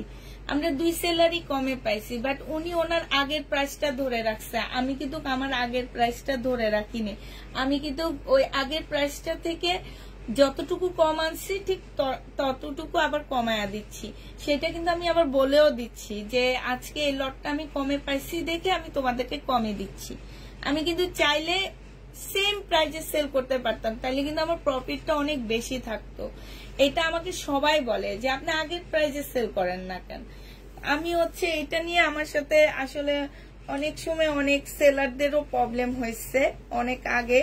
আমরা দুই সেলারই কমে পাইছি, বাট উনি ওনার আগের প্রাইসটা ধরে রাখছে, আমি কিন্তু আমার আগের প্রাইসটা ধরে রাখিনি। আমি কিন্তু ওই আগের প্রাইসটা থেকে যতটুকু কম আনছি ঠিক ততটুকু আবার কমায়া দিচ্ছি। সেটা কিন্তু আমি আবার বলেও দিচ্ছি যে আজকে এই লটটা আমি কমে পাইছি দেখে আমি তোমাদেরকে কমে দিচ্ছি। আমি কিন্তু চাইলে সেম প্রাইজে সেল করতে পারতাম, তাহলে কিন্তু আমার প্রফিটটা অনেক বেশি থাকতো। এটা আমাকে সবাই বলে যে আপনি আগের প্রাইজে সেল করেন না কেন। আমি হচ্ছে এটা নিয়ে আমার সাথে আসলে অনেক সময় অনেক সেলারদেরও প্রবলেম হয়েছে অনেক আগে।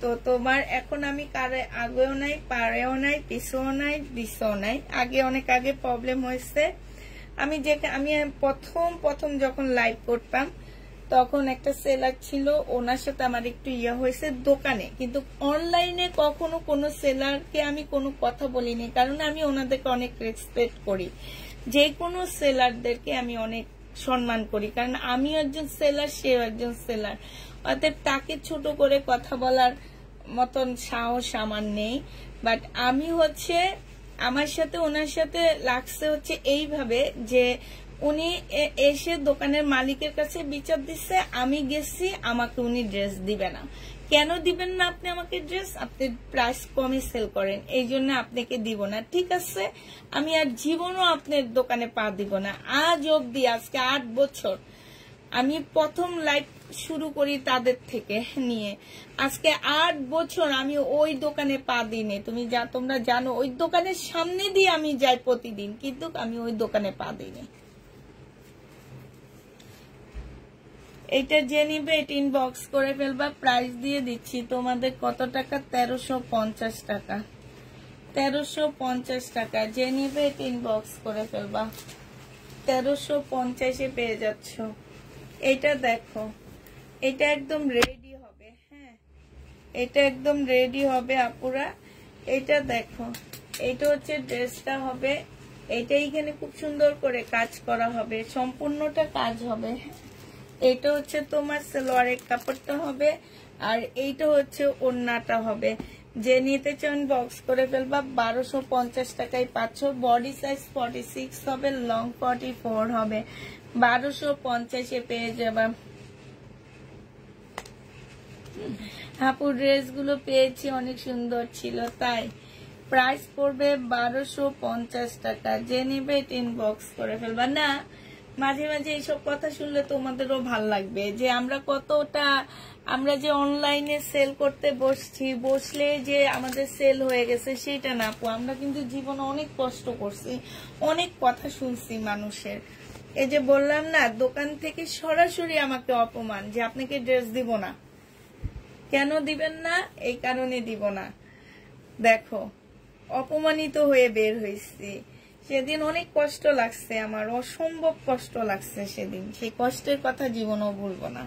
তো তোমার এখন আমি কারে আগেও নাই, পারেও নাই, পিছও নাই, দিছেও নাই, আগে অনেক আগে প্রবলেম হয়েছে। আমি প্রথম যখন লাইভ করতাম তখন একটা সেলার ছিল, ওনার সাথে আমার একটু হয়েছে দোকানে, কিন্তু অনলাইনে কখনো কোনো সেলারকে আমি কোনো কথা বলিনি, কারণ আমি ওনাদেরকে অনেক রেসপেক্ট করি। যে কোনো সেলারদেরকে আমি অনেক সম্মান করি, কারণ আমি একজন সেলার, সেও একজন সেলার, অতএব তাকে ছোট করে কথা বলার মতন সাহস আমার নেই। বাট আমি হচ্ছে আমার সাথে ওনার সাথে লাগছে হচ্ছে এইভাবে যে উনি এসে দোকানের মালিকের কাছে বিচার দিচ্ছে, আমি গেছি, আমাকে উনি ড্রেস দিবে না। কেন দিবেন না আপনি আমাকে ড্রেস? আপনি প্রাইস কমে সেল করেন, এই জন্য আপনাকে দিব না। ঠিক আছে, আমি আর জীবনও আপনার দোকানে পা দিব না। আজ অব্দি, আজকে 8 বছর, আমি প্রথম লাইভ শুরু করি তাদের থেকে নিয়ে, আজকে 8 বছর আমি ওই দোকানে পা দিই। তোমরা জানো ওই দোকানের সামনে দিয়ে আমি যাই প্রতিদিন, কিন্তু আমি ওই দোকানে পা দিই। এটা যে নিবে এটা ইনবক্স করে ফেলবা। প্রাইস দিয়ে দিচ্ছি তোমাদের কত টাকা, 1350 টাকা। 1350 টাকা যে নিবে এটা ইনবক্স করে ফেলবা। 1350-এ পেয়ে যাচ্ছ। এটা দেখো, এটা একদম রেডি হবে। হ্যাঁ, এটা একদম রেডি হবে আপুরা। এটা দেখো, এটা হচ্ছে ড্রেসটা হবে, এটা এখানে খুব সুন্দর করে কাজ করা হবে, সম্পূর্ণটা কাজ হবে। এটা হচ্ছে তোমার সালোয়ারের কাপড়টা হবে, আর এইটা হচ্ছে ওড়নাটা হবে। যে নিতে চান বক্স করে ফেলবা। 1250 টাকায় পাচ্ছ। বডি সাইজ 46 হবে, লং 44 হবে। 1250-এ পেয়ে যাবা। আপুর ড্রেসগুলো পেয়েছি, অনেক সুন্দর ছিল, তাই প্রাইস পড়বে 1250 টাকা। যে নিবে ইনবক্স করে ফেলবা। না, মাঝে মাঝে এইসব কথা শুনলে তোমাদেরও ভাল লাগবে যে আমরা যে অনলাইনে সেল করতে বসলে যে আমাদের সেল হয়ে গেছে সেটা না আপু। আমরা কিন্তু জীবনে অনেক কষ্ট করছি, অনেক কথা শুনছি মানুষের। এই যে বললাম না, দোকান থেকে সরাসরি আমাকে অপমান যে আপনাকে ড্রেস দিব না। কেন দিবেন না? এই কারণে দিব না। দেখো, অপমানিত হয়ে বের হয়েছি সেদিন। অনেক কষ্ট লাগছে, আমার অসম্ভব কষ্ট লাগছে সেদিন। সেই কষ্টের কথা জীবনেও ভুলবো না।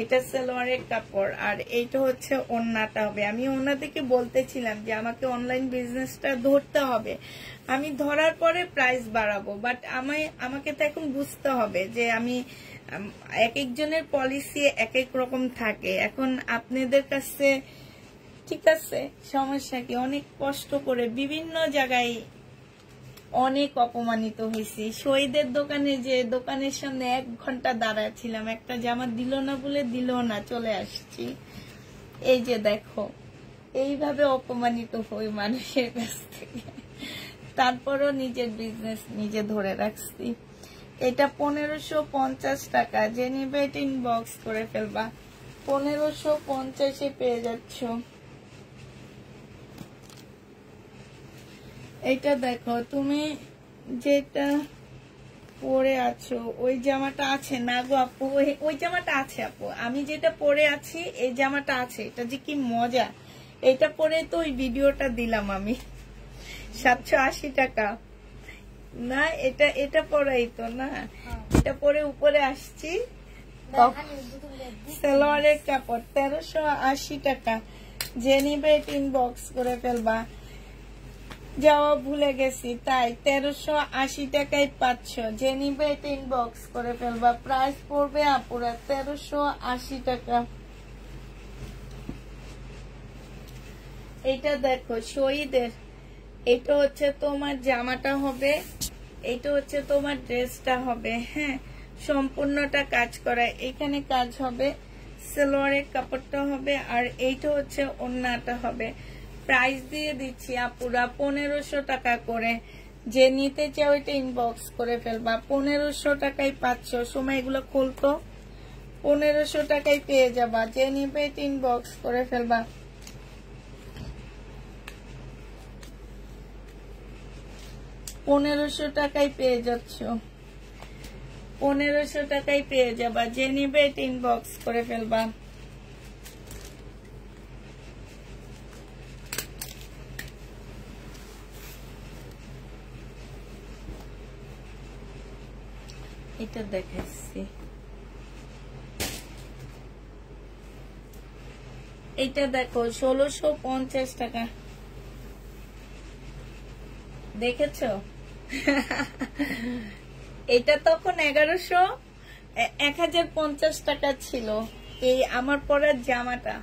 এটা সালোয়ারের কাপড় আর এইটা হচ্ছে ওড়নাটা হবে। আমি ওড়না থেকে বলতেছিলাম যে আমাকে অনলাইন বিজনেসটা ধরতে হবে, আমি ধরার পরে প্রাইস বাড়াবো। বাট আমাকে তো এখন বুঝতে হবে যে আমি এক একজনের পলিসি এক এক রকম থাকে। এখন আপনাদের কাছে ঠিক আছে, সমস্যা কি? অনেক কষ্ট করে বিভিন্ন জায়গায় অনেক অপমানিত হয়েছি। শহীদের দোকানে যে দোকানের সামনে 1 ঘন্টা দাঁড়াচ্ছিলাম, একটা জামা দিল না বলে দিল না, চলে আসছি। এই যে দেখো, এইভাবে অপমানিত হই মানুষের কাছ থেকে, তারপরও নিজের বিজনেস নিজে ধরে রাখছি। এটা 1550 টাকা, যে নিবে এটা ইনবক্স করে ফেলবা। 1550-এ পেয়ে যাচ্ছ। এইটা দেখো, তুমি যেটা পরে আছো ওই জামাটা আছে না গো আপু? ওই জামাটা আছে আপু, আমি যেটা পরে আছি এই জামাটা আছে। এটা যে কি মজা! এটা পরে তো ওই ভিডিওটা দিলাম আমি। 780 টাকা না? এটা পরাই তো না? এটা পরে উপরে আসছি। সালোয়ারের কাপড় 1380 টাকা, যে নিবে এটা ইনবক্স করে ফেলবা। যাওয়া ভুলে গেছি তাই 1380 টাকায় পাচ্ছ, যে নিবে এটা ইনবক্স করে ফেলবা। প্রাইস পড়বে আপুরা 1380 টাকা। এটা দেখো শহীদের, এটা হচ্ছে তোমার জামাটা হবে, এটা হচ্ছে তোমার ড্রেসটা হবে। হ্যাঁ, সম্পূর্ণটা কাজ করা, এখানে কাজ হবে, সালোয়ারের কাপড়টা হবে, আর এইটা হচ্ছে ওড়নাটা হবে। প্রাইস দিয়ে দিচ্ছি আপুরা 1500 টাকা করে। যে নিতে চাও এটা ইনবক্স করে ফেলবা। 1500 টাকায় পাচ্ছ। সময় এগুলো খুলতো, 1500 টাকায় পেয়ে যাবা। যে নিবে এটা ইনবক্স করে ফেলবা। 1500 টাকায় পেয়ে যাচ্ছ, 1500 টাকায় পেয়ে যাবা। যে নিবে এটা ইনবক্স করে ফেলবা। এটা দেখাচ্ছি, এটা দেখো 1650 টাকা। দেখেছো? এটা তখন 1050 টাকা ছিল। এই আমার পরার জামাটা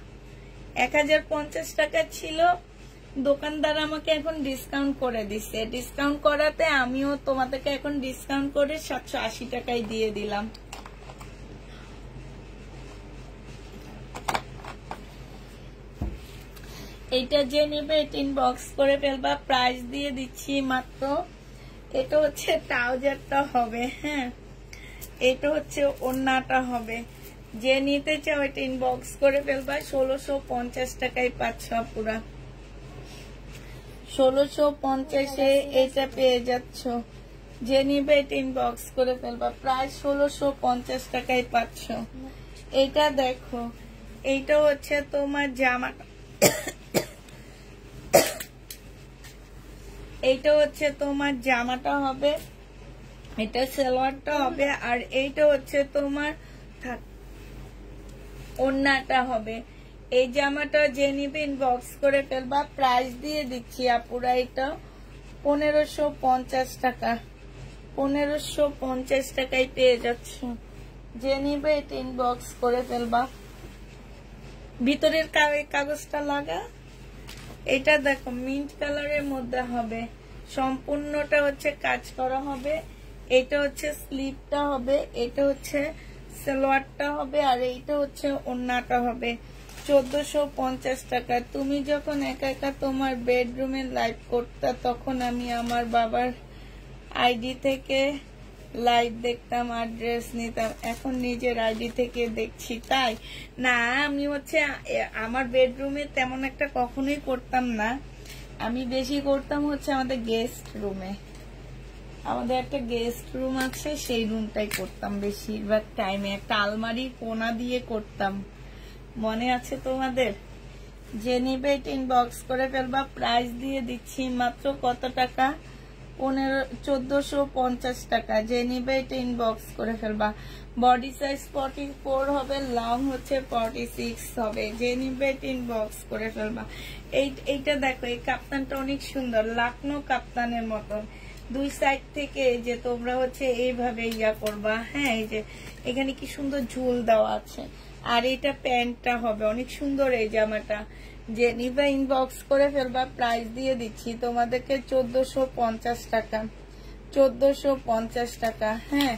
1050 টাকা ছিল। দোকানদার আমাকে এখন ডিসকাউন্ট করে দিছে। ডিসকাউন্ট করাতে আমিও তোমাদেরকে এখন ডিসকাউন্ট করে 780 টাকায় দিয়ে দিলাম। এইটা যে নেবে এটা ইনবক্স করে ফেলবা। প্রাইস দিয়ে দিচ্ছি মাত্র, এটা হচ্ছে ট্রাউজারটা হবে। হ্যাঁ, এটা হচ্ছে ওড়নাটা হবে। যে নিতে চাও এটা ইনবক্স করে ফেলবা। 1650 টাকায় পাচ্ছ পুরা। 1650-এ এটা পেয়ে যাচ্ছ। যে নিবে এটা ইনবক্স করে ফেলবা। প্রায় 1650 টাকায় পাচ্ছ। এটা দেখো, এইটা হচ্ছে তোমার জামাটা, এইটা হচ্ছে তোমার জামাটা হবে, এটা সালোয়ারটা হবে, আর এইটা হচ্ছে তোমার ওড়নাটা হবে। এই জামাটা যে নিবে ইনবক্স করে ফেলবা। প্রাইস দিয়ে দিচ্ছি আপুরা এটা 1550 টাকা। 1550 টাকায় পেয়ে যাচ্ছ। যে নিবে এটা ইনবক্স করে ফেলবা। ভিতরের কাগজটা লাগা। এটা দেখো মিন্ট কালারের মধ্যে হবে, সম্পূর্ণটা হচ্ছে কাজ করা হবে। এটা হচ্ছে স্লিভটা হবে, এটা হচ্ছে সালোয়ারটা হবে, আর এইটা হচ্ছে ওড়নাটা হবে। 1450 টাকা। তুমি যখন একা একা তোমার বেডরুমে লাইভ করতে, তখন আমি আমার বাবার আইডি থেকে লাইভ দেখতাম আর ড্রেস নিতাম, এখন নিজের আইডি থেকে দেখছি। তাই না, আমি হচ্ছে আমার বেডরুমে তেমন একটা কখনোই করতাম না, আমি বেশি করতাম হচ্ছে আমাদের গেস্ট রুমে। আমাদের একটা গেস্ট রুম আছে, সেই রুমটাই করতাম বেশিরভাগ টাইমে। একটা আলমারির কোনা দিয়ে করতাম, মনে আছে তোমাদের? যে নিবে ইনবক্স করে ফেলবা, প্রাইস দিয়ে দিচ্ছি মাত্র কত টাকা? 1450 টাকা। যে নিবে এটা ইনবক্স করে ফেলবা। বডি সাইজ 44 হবে, লং হচ্ছে 46 হবে। যে নিবে এটা ইনবক্স করে ফেলবা। এইটা দেখো, এই কাপ্তানটা অনেক সুন্দর, লাকনো কাপ্তানের মতন। দুই সাইড থেকে যে তোমরা হচ্ছে এইভাবে ইয়া করবা। হ্যাঁ, এই যে এখানে কি সুন্দর ঝুল দেওয়া আছে। আর এটা প্যান্টটা হবে অনেক সুন্দর। এই জামাটা যে নিবা ইনবক্স করে ফেলবা, প্রাইস দিয়ে দিচ্ছি তোমাদেরকে 1450 টাকা। 1450 টাকা। হ্যাঁ,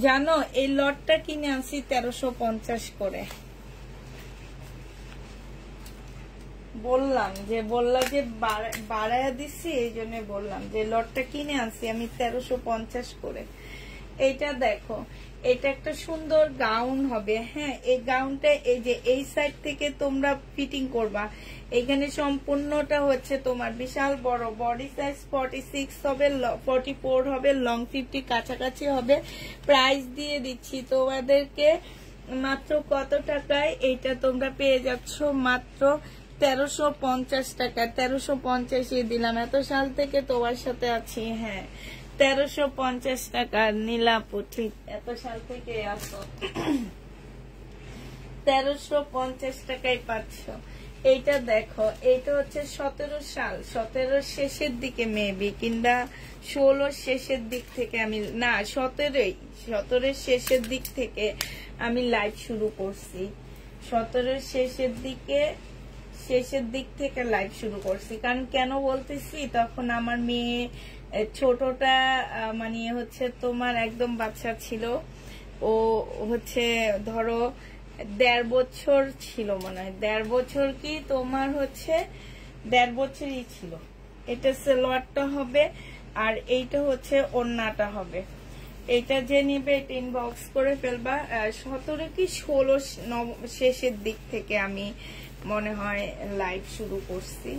জানো এই লটটা কিনে আনছি 1350 করে। বললাম যে বাড়ায়া দিচ্ছি, এই জন্য বললাম যে লটটা কিনে আনছি আমি 1350 করে। এইটা দেখো, এটা একটা সুন্দর গাউন হবে। হ্যাঁ, এই গাউনটা এই যে এই সাইড থেকে তোমরা ফিটিং করবা। এখানে সম্পূর্ণটা হচ্ছে তোমার বিশাল বড়, বডি সাইজ 46 হবে, 44 হবে, লং 50 কাছাকাছি হবে। প্রাইস দিয়ে দিচ্ছি তোমাদেরকে মাত্র কত টাকায়? এইটা তোমরা পেয়ে যাচ্ছ মাত্র 1350 টাকা। 1350 দিলাম, এত সাল থেকে তোমার সাথে আছি। হ্যাঁ, 1350 টাকা নীলাপু, ঠিক এত সাল থেকে আসো। 1350 টাকায় পাচ্ছ। এইটা দেখো, এইটা হচ্ছে 17 সাল, 17 শেষের দিকে মেবি, কিংবা 16 শেষের দিক থেকে আমি, না 17 শেষের দিক থেকে আমি লাইভ শুরু করছি। 17 শেষের দিক থেকে লাইভ শুরু করছি। কারণ কেন বলতেছি, তখন আমার মেয়ে ছোটটা মানে হচ্ছে তোমার একদম বাচ্চা ছিল। ও হচ্ছে ধরো 1.5 বছর ছিল, মনে হয় 1.5 বছর, কি তোমার হচ্ছে 1.5 বছরই ছিল। এটা সালোয়ারটা হবে আর এইটা হচ্ছে ওড়নাটা হবে। এটা যে নিবে এটা ইনবক্স করে ফেলবা। 17 কি 16 শেষের দিক থেকে আমি মনে হয় লাইভ শুরু করছি,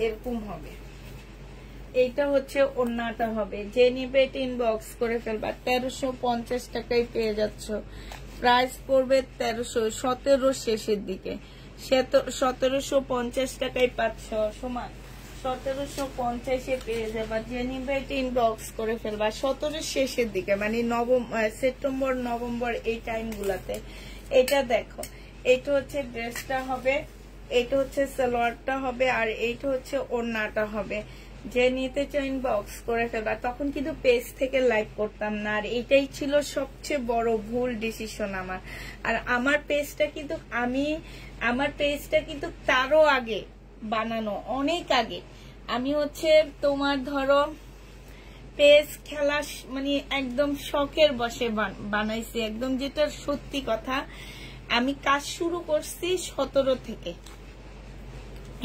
এরকম হবে। এইটা হচ্ছে ওড়নাটা হবে। যে নিবে এটা ইনবক্স করে ফেলবা। 1350 টাকায় পেয়ে যাচ্ছ। প্রাইস পড়বে 17 শেষের দিকে। 1750 টাকায় পাচ্ছ সমান। 1750 পেয়ে যাবা। যে নিবে এটা ইনবক্স করে ফেলবা। 17 শেষের দিকে মানে সেপ্টেম্বর নভেম্বর এই টাইম গুলাতে। এটা দেখো, এইটা হচ্ছে ড্রেসটা হবে, এইটা হচ্ছে সালোয়ারটা হবে, আর এইটা হচ্ছে ওড়নাটা হবে। যে নিতে চাও ইনবক্স করে ফেলবা। তখন কিন্তু পেজ থেকে লাইভ করতাম না, আর এটাই ছিল সবচেয়ে বড় ভুল ডিসিশন আমার। আর আমার পেজটা কিন্তু তারও আগে বানানো, অনেক আগে। আমি হচ্ছে তোমার ধরো পেজ খেলা মানে একদম শখের বসে বানাইছি, একদম যেটা সত্যি কথা। আমি কাজ শুরু করছি 17 থেকে,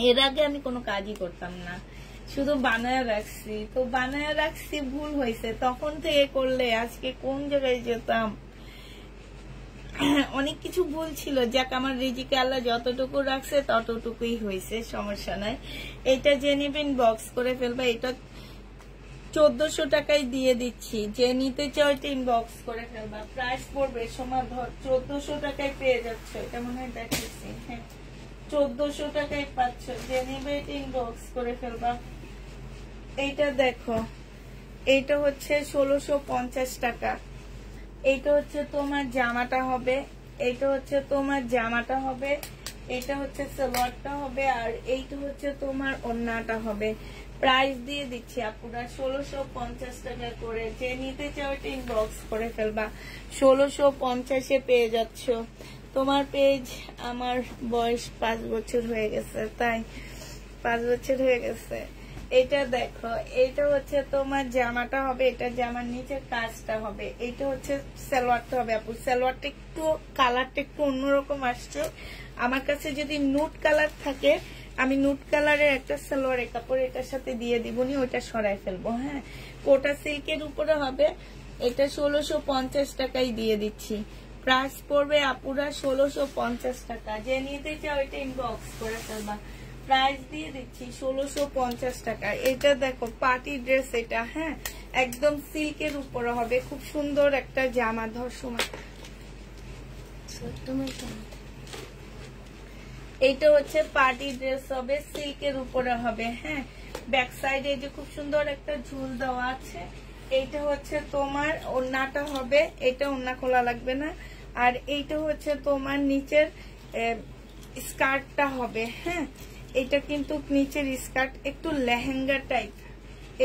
এর আগে আমি কোনো কাজই করতাম না, শুধু বানায় রাখছি। তো বানায় রাখছি, ভুল হয়েছে। তখন থেকে করলে আজকে কোন জায়গায় যেতাম। অনেক কিছু ভুল ছিল, যাক আমার রিজিকে আল্লাহ যতটুকু রাখছে ততটুকুই হয়েছে, সমস্যা নাই। এটা যে নিবেন বক্স করে ফেলবা। এটা 1400 টাকায় দিয়ে দিচ্ছি। যে নিতে চাও এটা ইনবক্স করে ফেলবা। প্রাইস পড়বে সময় 1400 টাকায় পেয়ে যাচ্ছে। এটা মনে হয় দেখেছি। হ্যাঁ, 1400 টাকায় পাচ্ছ। যে নিবে এটা ইনবক্স করে ফেলবা। এইটা দেখো, এইটা হচ্ছে 1650 টাকা। এইটা হচ্ছে তোমার জামাটা হবে, এইটা হচ্ছে তোমার জামাটা হবে, এটা হচ্ছে সালোয়ারটা হবে, আর এইটা হচ্ছে তোমার ওড়নাটা হবে। প্রাইস দিয়ে দিচ্ছি আপুরা 1650 টাকা করে। যে নিতে চাও এটা ইনবক্স করে ফেলবা। 1650 পেয়ে যাচ্ছ। তোমার পেজ, আমার বয়স 5 বছর হয়ে গেছে, তাই 5 বছর হয়ে গেছে। এটা দেখো, এটা হচ্ছে তোমার জামাটা হবে, এটা জামার নিচের কাজটা হবে, এটা হচ্ছে সালোয়ারটা হবে। আপু সালোয়ারটা একটু কালারটা একটু অন্যরকম আসছে আমার কাছে। যদি নুট কালার থাকে, আমি নুট কালারের একটা সালোয়ারের কাপড় এটার সাথে দিয়ে দিবনি, ওইটা সরাই ফেলবো। হ্যাঁ, কোটা সিল্কের উপরে হবে। এটা 1650 টাকায় দিয়ে দিচ্ছি। প্রাইস পড়বে আপুরা 1650 টাকা। যে নিতে চাও এটা ইনবক্স করে ফেলবা। প্রাইস দিয়ে দিচ্ছি 1650 টাকা। এটা দেখো পার্টি ড্রেস, এটা হ্যাঁ একদম সিল্কের উপরে হবে, খুব সুন্দর একটা জামা। ধর সময় এইটা হচ্ছে পার্টি ড্রেস হবে, সিল্কের উপরে হবে হ্যাঁ। ব্যাক সাইডে যে খুব সুন্দর একটা ঝুল দেওয়া আছে। এইটা হচ্ছে তোমার ওড়নাটা হবে, এটা ওড়না খোলা লাগবে না। আর এইটা হচ্ছে তোমার নিচের স্কার্টটা হবে হ্যাঁ। এটা কিন্তু নিচের স্কার্ট একটু লেহেঙ্গা টাইপ,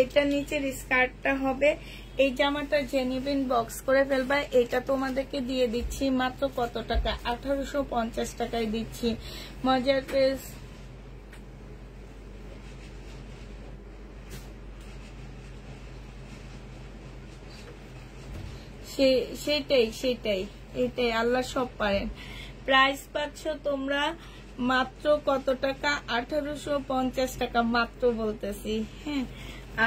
এটা নিচের স্কার্টটা হবে। এই জামাটা জেনিবিন বক্স করে ফেলবা। এটা তোমাদেরকে দিয়ে দিচ্ছি মাত্র কত টাকা? 1850 টাকায় দিচ্ছি। মজার ড্রেস, সেটাই সেটাই এটাই, আল্লাহ সব পারেন। প্রাইস পাচ্ছ তোমরা মাত্র কত টাকা? 1850 টাকা মাত্র বলতেছি হ্যাঁ,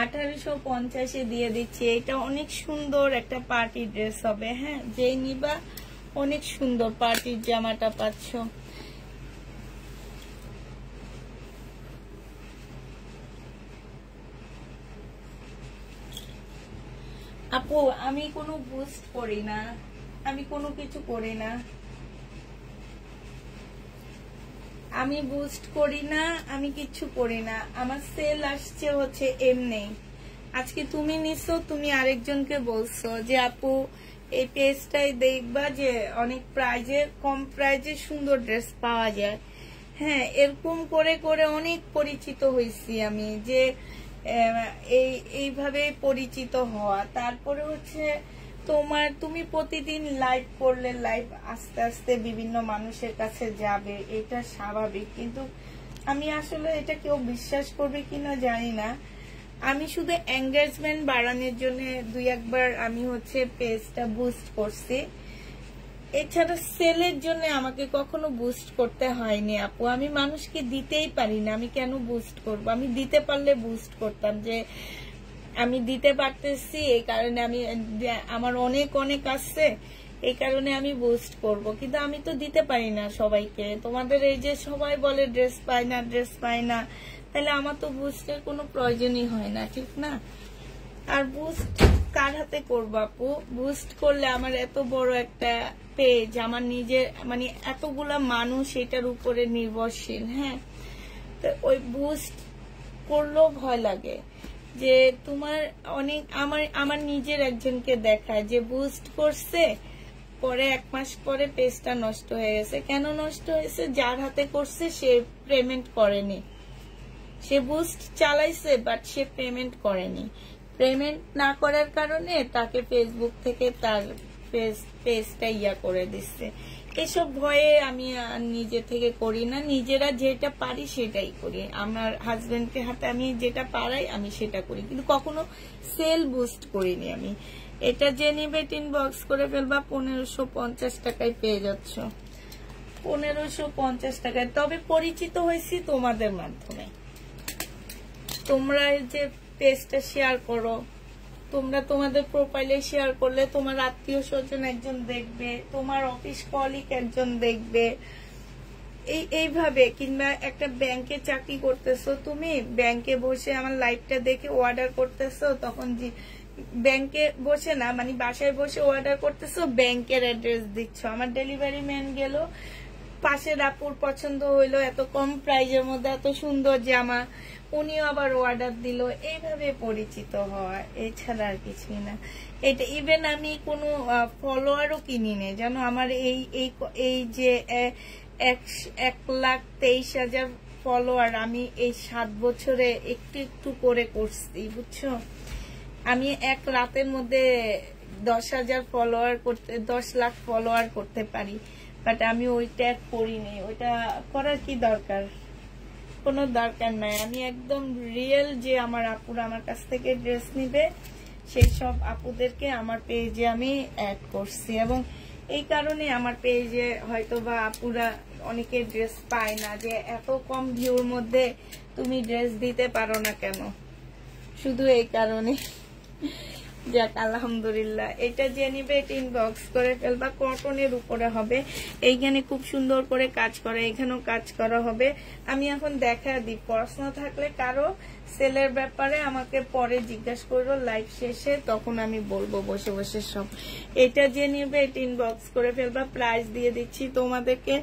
1850 দিয়ে দিচ্ছি। এটা অনেক সুন্দর একটা পার্টি ড্রেস হবে হ্যাঁ, যেই নিবা অনেক সুন্দর পার্টির জামাটা পাচ্ছ। আপু আমি কোনো বুস্ট করি না, আমি কোনো কিছু করি না, আমি বুস্ট করি না, আমি কিচ্ছু করি না। আমার সেল আসছে হচ্ছে এমনি। আজকে তুমি নিছো, তুমি আরেকজনকে বলছো যে আপু এই পেজটাই দেখবা যে অনেক প্রাইজে, কম প্রাইজে সুন্দর ড্রেস পাওয়া যায় হ্যাঁ। এরকম করে করে অনেক পরিচিত হয়েছি আমি, যে এইভাবে পরিচিত হওয়া। তারপরে হচ্ছে তোমার, তুমি প্রতিদিন লাইভ করলে লাইভ আস্তে আস্তে বিভিন্ন মানুষের কাছে যাবে, এটা স্বাভাবিক। কিন্তু আমি আসলে এটা কেউ বিশ্বাস করবে কিনা জানি না। আমি শুধু এঙ্গেজমেন্ট বাড়ানোর জন্য 2 একবার আমি হচ্ছে পেজটা বুস্ট করছি, এছাড়া সেলের জন্য আমাকে কখনো বুস্ট করতে হয়নি আপু। আমি মানুষকে দিতেই পারি না, আমি কেন বুস্ট করব? আমি দিতে পারলে বুস্ট করতাম, যে আমি দিতে পারতেছি এই কারণে, আমি আমার অনেক অনেক আসছে এই কারণে আমি বুস্ট করব। কিন্তু আমি তো দিতে পারি না সবাইকে। তোমাদের এই যে সবাই বলে ড্রেস পায় না, ড্রেস পায় না, তাহলে আমার তো বুস্টের কোনো প্রয়োজনই হয় না, ঠিক না? আর বুস্ট কার হাতে করবো আপু? বুস্ট করলে আমার এত বড় একটা পেজ, আমার নিজের মানে এতগুলা মানুষ এটার উপরে নির্ভরশীল হ্যাঁ। তো ওই বুস্ট করলেও ভয় লাগে যে তোমার অনেক, আমার নিজের একজনকে দেখায় যে বুস্ট করছে, পরে 1 মাস পরে পেজটা নষ্ট হয়ে গেছে। কেন নষ্ট হয়েছে? যার হাতে করছে সে পেমেন্ট করেনি, সে বুস্ট চালাইছে বাট সে পেমেন্ট করেনি। পেমেন্ট না করার কারণে তাকে ফেসবুক থেকে তার পেজটা ইয়া করে দিচ্ছে। এসব ভয়ে আমি নিজে থেকে করি না, নিজেরা যেটা পারি সেটাই করি। আমার হাজবেন্ডকে হাতে আমি যেটা পারাই আমি সেটা করি, কিন্তু কখনো সেল বুস্ট করিনি আমি। এটা যে নিবে ইনবক্স করে ফেলবা, 1550 টাকায় পেয়ে যাচ্ছ, 1550 টাকায়। তবে পরিচিত হয়েছি তোমাদের মাধ্যমে। তোমরা যে পেজটা শেয়ার করো, তোমরা তোমাদের প্রোফাইলে শেয়ার করলে তোমার আত্মীয় স্বজন একজন দেখবে, তোমার অফিস কলিগ একজন দেখবে, এইভাবে। কিংবা একটা ব্যাংকে চাকরি করতেছো তুমি, ব্যাংকে বসে আমার লাইভটা দেখে অর্ডার করতেছো, তখন ব্যাংকে বসে না মানে বাসায় বসে অর্ডার করতেছো, ব্যাংকের অ্যাড্রেস দিচ্ছ। আমার ডেলিভারি ম্যান গেল, পাশের আপুর পছন্দ হইলো এত কম প্রাইজের মধ্যে এত সুন্দর জামা, উনিও আবার অর্ডার দিল। এইভাবে পরিচিত হওয়া, এছাড়া আর কিছুই না। এটা ইভেন আমি কোনো ফলোয়ারও কিনি না জানো। আমার এই যে 1,23,000 ফলোয়ার আমি এই 7 বছরে একটু একটু করে করছি বুঝছো। আমি এক রাতের মধ্যে 10,000 ফলোয়ার করতে, 10 লাখ ফলোয়ার করতে পারি, বাট আমি ওইটা করিনি। ওইটা করার কি দরকার? কোনো দরকার নাই। আমি একদম রিয়েল যে আমার আপুরা আমার কাছ থেকে ড্রেস নিবে সেই সব আপুদেরকে আমার পেজে আমি অ্যাড করছি, এবং এই কারণে আমার পেজে হয়তো বা আপুরা অনেকে ড্রেস পায় না, যে এত কম ভিউর মধ্যে তুমি ড্রেস দিতে পারো না কেন, শুধু এই কারণে। যাক আলহামদুলিল্লাহ। এটা যে নিবে এটা ইনবক্স করে ফেলবা, কটনের উপরে হবে। এইখানে খুব সুন্দর করে কাজ করা, এখানেও কাজ করা হবে। আমি এখন দেখা দিই, প্রশ্ন থাকলে কারো সেলের ব্যাপারে আমাকে পরে জিজ্ঞাসা করো লাইভ শেষে, তখন আমি বলবো বসে বসে সব। এটা যে নিবে এটা ইনবক্স করে ফেলবা। প্রাইস দিয়ে দিচ্ছি তোমাদেরকে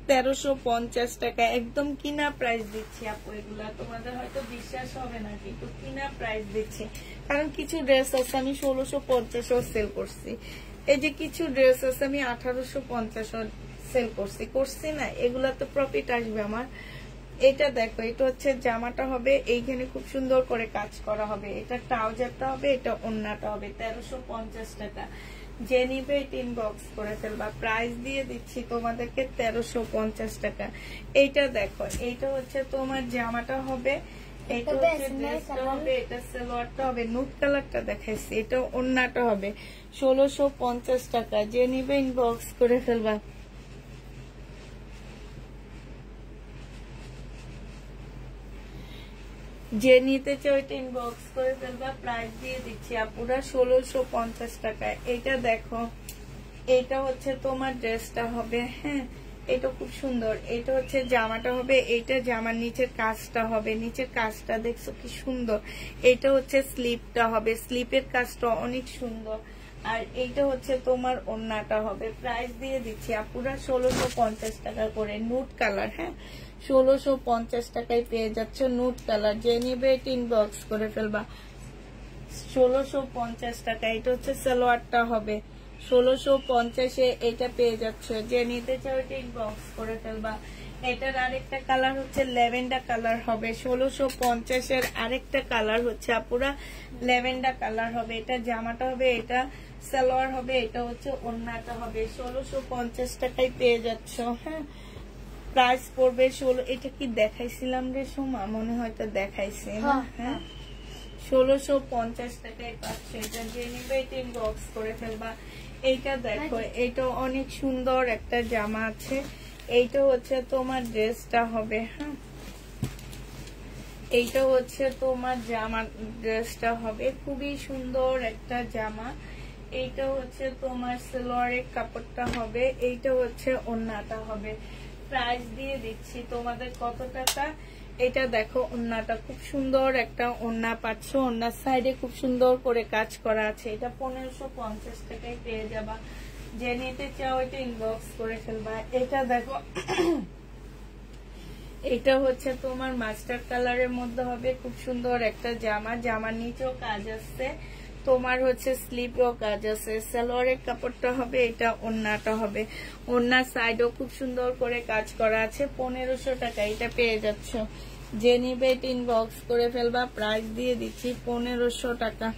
1350 টাকা, একদম কিনা প্রাইস দিচ্ছি আপু। এগুলা তোমাদের হয়তো বিশ্বাস হবে না, কিন্তু কিনা প্রাইস দিচ্ছি। কারণ কিছু ড্রেস আছে আমি 1650 সেল করছি, এই যে কিছু ড্রেস আছে আমি 1850 সেল করছি না, এগুলা তো প্রফিট আসবে আমার। এটা দেখো, এটা হচ্ছে জামাটা হবে, এইখানে খুব সুন্দর করে কাজ করা হবে। এটা ট্রাউজারটা হবে, এটা ওন্নাটা হবে। 1350 টাকা। যে নিবে এটা ইনবক্স করে ফেলবা। প্রাইস দিয়ে দিচ্ছি তোমাদেরকে 1350 টাকা। এইটা দেখো, এইটা হচ্ছে তোমার জামাটা হবে, এটা হচ্ছে ড্রেসটা হবে, এটা সালোয়ারটা হবে। নুট কালারটা দেখাইছি, এটা ওন্নাটা হবে। 1650 টাকা। যে নিবে ইনবক্স করে ফেলবা। যে নিতে চাও এটা ইনবক্স করে ফেলবা। প্রাইস দিয়ে দিচ্ছি আপুরা 1650 টাকা। এটা দেখো, এটা হচ্ছে তোমার ড্রেসটা হবে, হ্যাঁ এটা খুব সুন্দর। এটা হচ্ছে জামাটা হবে, এইটা জামার নিচের কাজটা হবে, নিচের কাজটা দেখছো কি সুন্দর। এটা হচ্ছে স্লিপটা হবে, স্লিপের কাজটা অনেক সুন্দর। আর এইটা হচ্ছে তোমার ওন্নাটা হবে। প্রাইস দিয়ে দিচ্ছি আপুরা 1650 টাকা করে। নুট কালার, হ্যাঁ 1650 টাকায় পেয়ে যাচ্ছ নুট কালার। যে নিবে এটা ইনবক্স করে ফেলবা। 1650 টাকা। এটা হচ্ছে সালোয়ারটা হবে, 1650-এ এটা পেয়ে যাচ্ছ। যে নিতে চাও এটা ইনবক্স করে ফেলবা। এটার আরেকটা কালার হচ্ছে ল্যাভেন্ডার কালার হবে, 1650-এর আরেকটা কালার হচ্ছে আপুরা ল্যাভেন্ডার কালার হবে। এটা জামাটা হবে, এটা সালোয়ার হবে, এটা হচ্ছে ওন্নাটা হবে। 1650 টাকায় পেয়ে যাচ্ছ, হ্যাঁ প্রাইস পড়বে 16। এটা কি দেখাইছিলাম রে সোমা, মনে হয়তো দেখাইছি না, হ্যাঁ 1650 টাকায় পাচ্ছ। এটা যে নিবে এটা ইনবক্স করে ফেলবা। এইটা দেখো, এটা অনেক সুন্দর একটা জামা আছে, এইটা হচ্ছে তোমার ড্রেসটা হবে, হ্যাঁ এইটা হচ্ছে তোমার জামা ড্রেসটা হবে, খুবই সুন্দর একটা জামা। এইটা হচ্ছে তোমার সালোয়ারের কাপড়টা হবে, এইটা হচ্ছে ওন্নাটা হবে। প্রাইস দিয়ে দিচ্ছি তোমাদের কত টাকা। এটা দেখো, ওন্নাটা খুব সুন্দর একটা ওন্না পাচ্ছ, ওন্নার সাইডে খুব সুন্দর করে কাজ করা আছে। এটা 1550 টাকায় পেয়ে যাবা। যে নিতে চাও এটা ইনবক্স করে ফেলবা। এটা দেখো, এটা হচ্ছে তোমার মাস্টার কালারের মধ্যে হবে, খুব সুন্দর একটা জামা। জামার নিচেও কাজ আছে, তোমার হচ্ছে স্লিপেও কাজ আছে। সালোয়ারের কাপড়টা হবে, এটা ওন্নাটা হবে, ওন্নার সাইডেও খুব সুন্দর করে কাজ করা আছে। 1500 টাকা এটা পেয়ে যাচ্ছ। যে নিবে এটা ইনবক্স করে ফেলবা। প্রাইস দিয়ে দিচ্ছি 1500 টাকা।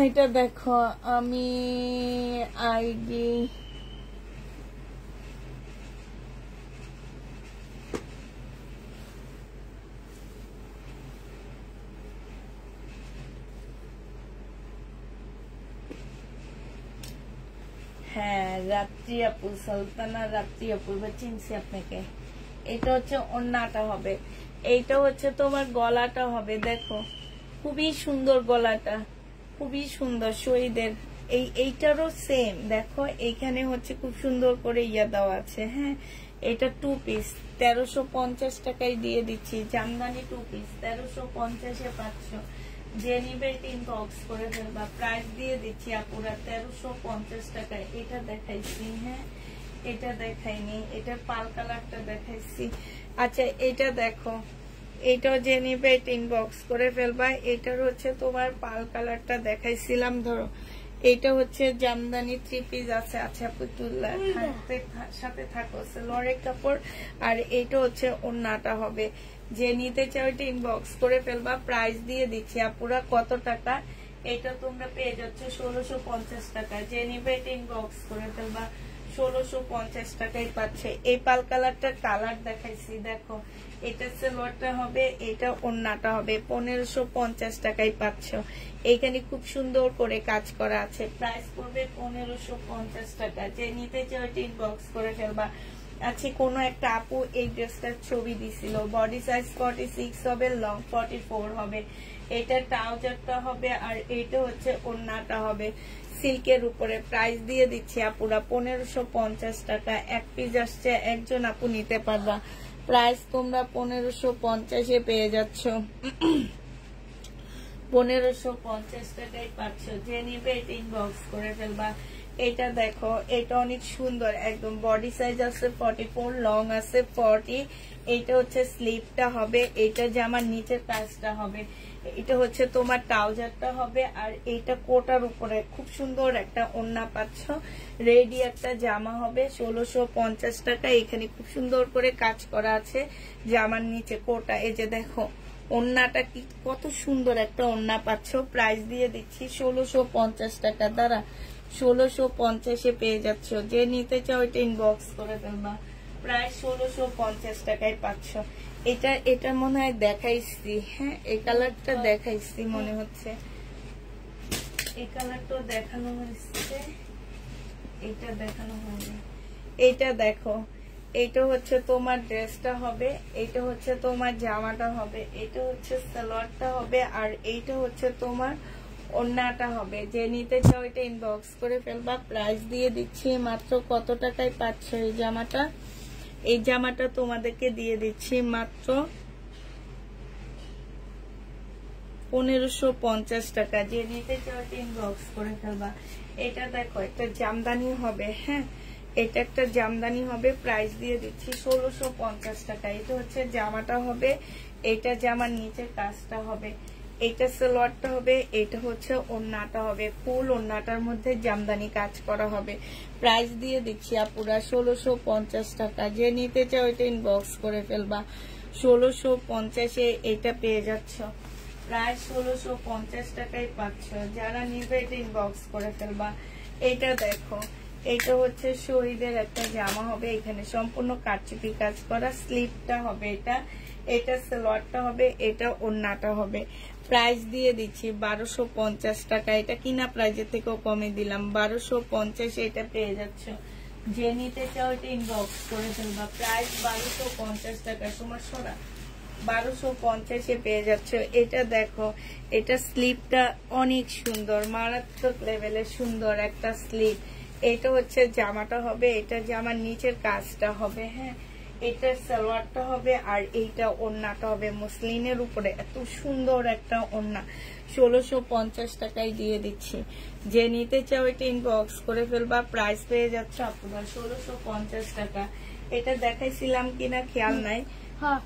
এটা দেখো, আমি আইডি হ্যাঁ রাত্রি আপু, সুলতানা রাত্রি আপু, চিনছি আপনাকে। এটা হচ্ছে ওন্নাটা হবে, এইটা হচ্ছে তোমার গলাটা হবে। দেখো খুবই সুন্দর গলাটা, খুবই সুন্দর শহীদের। এইটারও সেম দেখো, এইখানে হচ্ছে খুব সুন্দর করে ইয়া দেওয়া আছে, হ্যাঁ এটা 2 পিস 1350 টাকায় দিয়ে দিচ্ছি। জামদানি 2 পিস 1350-এ পাচ্ছ। যে নিবে ইনবক্স করে ফেলবা। প্রাইস দিয়ে দিচ্ছি আপুরা 1350 টাকায়। এটা দেখাইছি, হ্যাঁ এটা দেখাইনি, এটা পাল কালারটা দেখাইছি। আচ্ছা এটা দেখো, এটাও যে নিবে এটা ইনবক্স করে ফেলবা। এটার হচ্ছে তোমার পাল কালারটা দেখাইছিলাম, ধরো এটা হচ্ছে জামদানি 3 পিস আছে। আচ্ছা পুতুল্লা সাথে থাকো, সালোয়ারের কাপড়। আর এটা হচ্ছে ওন্নাটা হবে। যে নিতে চাও এটা ইনবক্স করে ফেলবা। প্রাইস দিয়ে দিচ্ছি আপুরা কত টাকা। এটা তোমরা পেয়ে যাচ্ছ 1650 টাকা। যে নিবে এটা ইনবক্স করে ফেলবা, 1650 টাকায় পাচ্ছে। এই পাল কালারটার কালার দেখাইছি, দেখো এটা সালোয়ারটা হবে, এটা ওড়নাটা হবে। 1550 টাকায় পাচ্ছ। এইখানে খুব সুন্দর করে কাজ করা আছে, প্রাইস পড়বে 1550 টাকা। যে নিতে চাও এটা ইনবক্স করে ফেলবা। আচ্ছা, কোনো একটা আপু এই ড্রেসটার ছবি দিছিল, বডি সাইজ 46 হবে, লং 44 হবে। এটা ট্রাউজারটা হবে আর এটা হচ্ছে ওড়নাটা হবে সিল্কের উপরে। প্রাইস দিয়ে দিচ্ছি আপুরা 1550 টাকা। এক পিস আসছে, একজন আপু নিতে পারবা। প্রাইস তোমরা 1550-এ পেয়ে যাচ্ছ। 1550 টাকায় পাচ্ছ। যে নিবে এটা ইনবক্স করে ফেলবা। এটা দেখো, এটা অনেক সুন্দর, একদম বডি সাইজ আছে 44, লং আছে 40। এটা হচ্ছে স্লিভটা হবে, এটা জামার নিচের কাজটা হবে, এটা হচ্ছে তোমার ট্রাউজারটা হবে, আর এটা কোটার উপরে খুব সুন্দর একটা ওড়না পাচ্ছ। রেডি একটা জামা হবে 1650 টাকা। এখানে খুব সুন্দর করে কাজ করা আছে জামার নিচে কোটা। এই যে দেখো ওড়নাটা কি কত সুন্দর একটা ওড়না পাচ্ছ। প্রাইস দিয়ে দিচ্ছি 1650 টাকা। দ্বারা 1650-এ পেয়ে যাচ্ছ। যে নিতে চাও এটা ইনবক্স করে ফেলবা। প্রায় 1650 টাকায় পাচ্ছ। এটা মনে হয় দেখাইছি, হ্যাঁ এই কালারটা দেখাইছি মনে হচ্ছে, এই কালারটা দেখানো হয়েছে, এটা দেখানো হয়নি। এটা দেখো, এটা হচ্ছে তোমার ড্রেসটা হবে, এটা হচ্ছে তোমার জামাটা হবে, এটা হচ্ছে সালোয়ারটা হবে, আর এইটা হচ্ছে তোমার ওড়নাটা হবে। যে নিতে চাও এটা ইনবক্স করে ফেলবা। প্রাইস দিয়ে দিচ্ছি মাত্র কত টাকায় পাচ্ছ এই জামাটা। এই জামাটা তোমাদেরকে দিয়ে দিচ্ছি মাত্র 1550 টাকা। যে নিতে চাও এটা ইনবক্স করে ফেলবা। এটা দেখো একটা জামদানি হবে, হ্যাঁ এটা একটা জামদানি হবে। প্রাইস দিয়ে দিচ্ছি 1650 টাকা। এটা হচ্ছে জামাটা হবে, এটা জামার নিচের কাজটা হবে, এটা সালোয়ারটা হবে, এটা হচ্ছে ওড়নাটা হবে। ফুল ওড়নাটার মধ্যে জামদানি কাজ করা হবে। প্রাইস দিয়ে দিচ্ছি আপুরা 1650 টাকা। যে নিতে চাও এটা ইনবক্স করে ফেলবা। 1650-এ এটা পেয়ে যাচ্ছ। প্রায় 1650 টাকায় পাচ্ছ। যারা নিবে এটা ইনবক্স করে ফেলবা। এটা দেখো, এটা হচ্ছে শহীদের একটা জামা হবে, এখানে সম্পূর্ণ কারচুপি কাজ করা। স্লিভটা হবে এটা, এটা সালোয়ারটা হবে, এটা ওড়নাটা হবে। প্রাইস দিয়ে দিচ্ছি 1250 টাকা। এটা কিনা প্রাইজের থেকেও কমে দিলাম, 1250 এটা পেয়ে যাচ্ছ। যে নিতে চাও এটা ইনবক্স করে ফেলবা। প্রাইস 1250 টাকা। তোমার সোনা 1250-এ পেয়ে যাচ্ছ। এটা দেখো, এটা স্লিভটা অনেক সুন্দর, মারাত্মক লেভেলের সুন্দর একটা স্লিভ। এটা হচ্ছে জামাটা হবে, এটা জামার নিচের কাজটা হবে, হ্যাঁ এটা সালোয়ারটা হবে, আর এইটা ওড়নাটা হবে মসলিনের উপরে। এত সুন্দর একটা ওড়না 1650 টাকায় দিয়ে দিচ্ছি। যে নিতে চাও এটা ইনবক্স করে ফেলবা। প্রাইস পেয়ে যাচ্ছে আপনার 1650 টাকা। এটা দেখাইছিলাম কিনা খেয়াল নাই। হ্যাঁ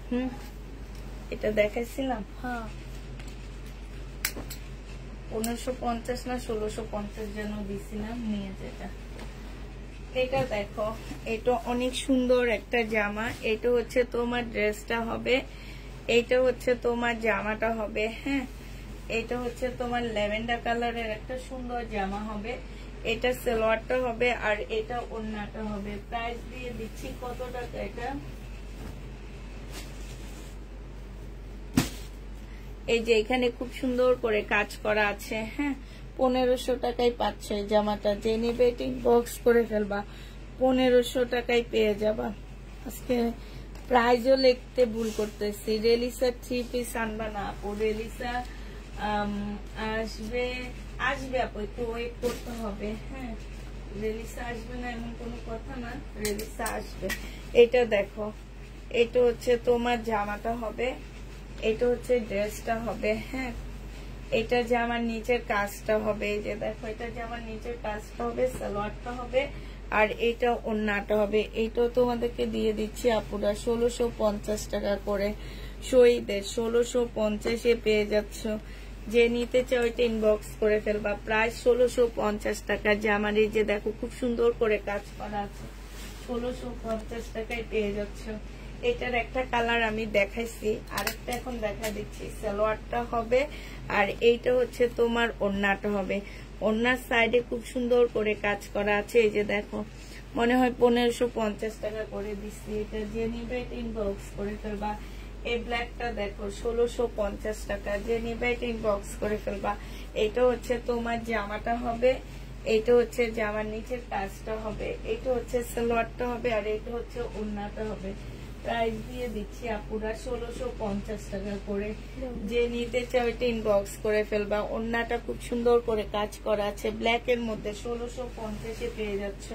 এটা দেখাইছিলাম, হ্যাঁ 1550 না 1650 যেন দিছিলাম, নিয়ে যেটা। এটা দেখো, এটা অনেক সুন্দর একটা জামা। এটা হচ্ছে তোমার ড্রেসটা হবে, এটা হচ্ছে তোমার জামাটা হবে, হ্যাঁ এটা হচ্ছে তোমার ল্যাভেন্ডার কালারের একটা সুন্দর জামা হবে। এটা সালোয়ারটা হবে, আর এটা ওড়নাটা হবে। প্রাইস দিয়ে দিচ্ছি কত টাকা। এটা এই যে এখানে খুব সুন্দর করে কাজ করা আছে, হ্যাঁ 1500 টাকায় পাচ্ছ এই জামাটা। যে নিবে এটা ইনবক্স করে ফেলবা। 1500 টাকায় পেয়ে যাবা। আজকে প্রাইজও লিখতে ভুল করতেছি। রেলিসা 3 পিস আনবা না আপু? রেলিসা আসবে আপু, একটু ওয়েট করতে হবে, হ্যাঁ রেলিসা আসবে না এমন কোনো কথা না, রেলিসা আসবে। এটা দেখো, এটা হচ্ছে তোমার জামাটা হবে, এটা হচ্ছে ড্রেসটা হবে, হ্যাঁ এটা জামার নিচের কাজটা হবে। এই যে দেখো, এটা জামার নিচের কাজটা হবে, সালোয়ারটা হবে, আর এটা ওড়নাটা হবে। এইটাও তোমাদেরকে দিয়ে দিচ্ছি আপুরা 1650 টাকা করে। শহীদের 1650-এ পেয়ে যাচ্ছ। যে নিতে চাও এটা ইনবক্স করে ফেলবা। প্রায় 1650 টাকা জামার। এই যে দেখো খুব সুন্দর করে কাজ করা আছে, 1650 টাকায় পেয়ে যাচ্ছ। এটার একটা কালার আমি দেখাইছি, আরেকটা এখন দেখা দিচ্ছি। সালোয়ারটা হবে আর এইটা হচ্ছে তোমার ওড়নাটা হবে। ওড়নার সাইডে খুব সুন্দর করে কাজ করা আছে। এই যে দেখো, মনে হয় 1550 টাকা করে দিচ্ছি। এটা যে নিবে ইনবক্স করে ফেলবা। এই ব্ল্যাকটা দেখো 1650 টাকা, যে নিবে ইনবক্স করে ফেলবা। এটা হচ্ছে তোমার জামাটা হবে, এইটা হচ্ছে জামার নিচের কাজটা হবে, এইটা হচ্ছে সালোয়ারটা হবে আর এইটা হচ্ছে ওড়নাটা হবে। প্রাইস দিয়ে দিচ্ছি আপুরা 1650 টাকা করে। যে নিতে চাও এটা ইনবক্স করে ফেলবা। ওড়নাটা খুব সুন্দর করে কাজ করা আছে ব্ল্যাক এর মধ্যে, 1650 পেয়ে যাচ্ছ।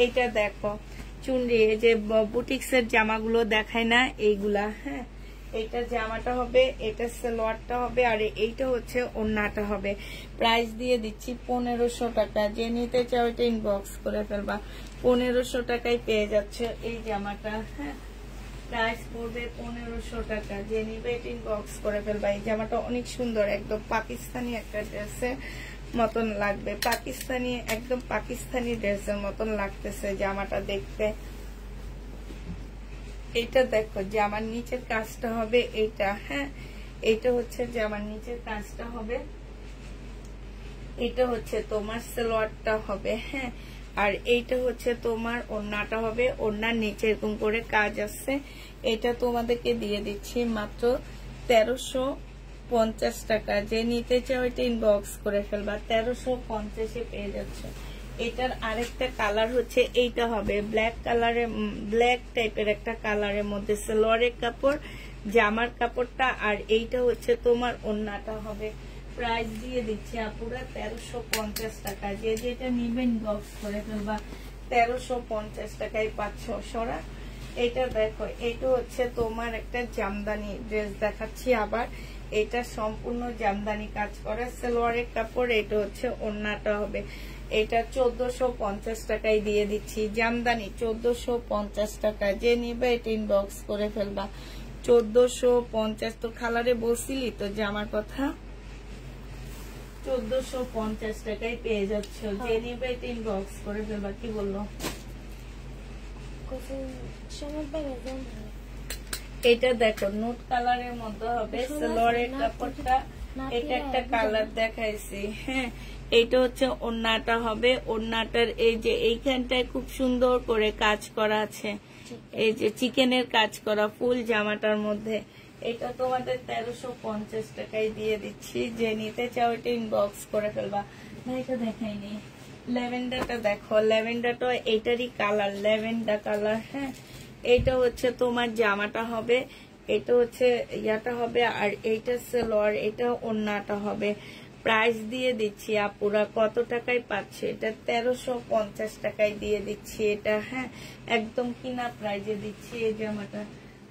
এইটা দেখো চুনরি, এই যে বুটিক্স এর জামাগুলো দেখায় না এইগুলা, হ্যাঁ এইটা জামাটা হবে, এটা সালোয়ারটা হবে আর এইটা হচ্ছে ওড়নাটা হবে। প্রাইস দিয়ে দিচ্ছি 1500 টাকা। যে নিতে চাও এটা ইনবক্স করে ফেলবা। 1500 টাকায় পেয়ে যাচ্ছে এই জামাটা, হ্যাঁ প্রাইস পড়বে 1500 টাকা। যে নিবে এটা ইনবক্স করে ফেলবা। এই জামাটা অনেক সুন্দর, একদম পাকিস্তানি একটা ড্রেসের মতন লাগবে, পাকিস্তানি একদম পাকিস্তানি ড্রেসের মতন লাগতেছে জামাটা দেখতে। এটা দেখো জামার নিচের কাজটা হবে এইটা, হ্যাঁ এইটা হচ্ছে জামার নিচের কাজটা হবে, এটা হচ্ছে তোমার সালোয়ারটা হবে, হ্যাঁ আর এইটা হচ্ছে তোমার ওড়নাটা হবে। ওড়নার নিচে এরকম করে কাজ আছে। এটা তোমাদেরকে দিয়ে দিচ্ছি মাত্র 1350 টাকা। যে নিতে চাও এটা ইনবক্স করে ফেলবা। 1350 পেয়ে যাচ্ছে। এটার আরেকটা কালার হচ্ছে এইটা হবে ব্ল্যাক কালারের, ব্ল্যাক টাইপের একটা কালারের মধ্যে সালোয়ারের কাপড়, জামার কাপড়টা আর এইটা হচ্ছে তোমার ওড়নাটা হবে। প্রাইস দিয়ে দিচ্ছি আপুরা 1350 টাকা। যে যেটা নিবেন বক্স করে ফেলবা। 1350 টাকায় পাচ্ছ সরা। এটা দেখো, এটা হচ্ছে তোমার একটা জামদানি ড্রেস দেখাচ্ছি আবার। এটা সম্পূর্ণ জামদানি কাজ করা সালোয়ারের কাপড়, এটা হচ্ছে ওড়নাটা হবে। এটা 1450 টাকায় দিয়ে দিচ্ছি। জামদানি 1450 টাকা। যে নিবে এটা ইনবক্স করে ফেলবা। 1450 তো খালারে বলছিলি তো জামার কথা। 1450 টাকায় পেয়ে যাচ্ছ। যে নিবে এটা ইনবক্স করে ফেলবা। কি বললো? এটা দেখো নোট কালারের মধ্যে হবে সালোয়ারের কাপড়টা। এটা একটা কালার দেখাইছি, হ্যাঁ এইটা হচ্ছে ওড়নাটা হবে। ওড়নাটার এই যে এইখানটায় খুব সুন্দর করে কাজ করা আছে, এই যে চিকেনের কাজ করা ফুল জামাটার মধ্যে। এটা তোমাদের 1350 টাকায় দিয়ে দিচ্ছি। যে নিতে চাও এটা ইনবক্স করে ফেলবা। এটা দেখাইনি, ল্যাভেন্ডারটা দেখো, ল্যাভেন্ডারটা এটারই কালার, ল্যাভেন্ডার কালার, হ্যাঁ এইটা হচ্ছে তোমার জামাটা হবে, এটা হচ্ছে ইয়াটা হবে আর এইটা সালোয়ার, এটা ওড়নাটা হবে। প্রাইস দিয়ে দিচ্ছি আপুরা কত টাকায় পাচ্ছে এটা? 1350 টাকায় দিয়ে দিচ্ছি এটা, হ্যাঁ একদম কিনা প্রাইজে দিচ্ছি এই জামাটা।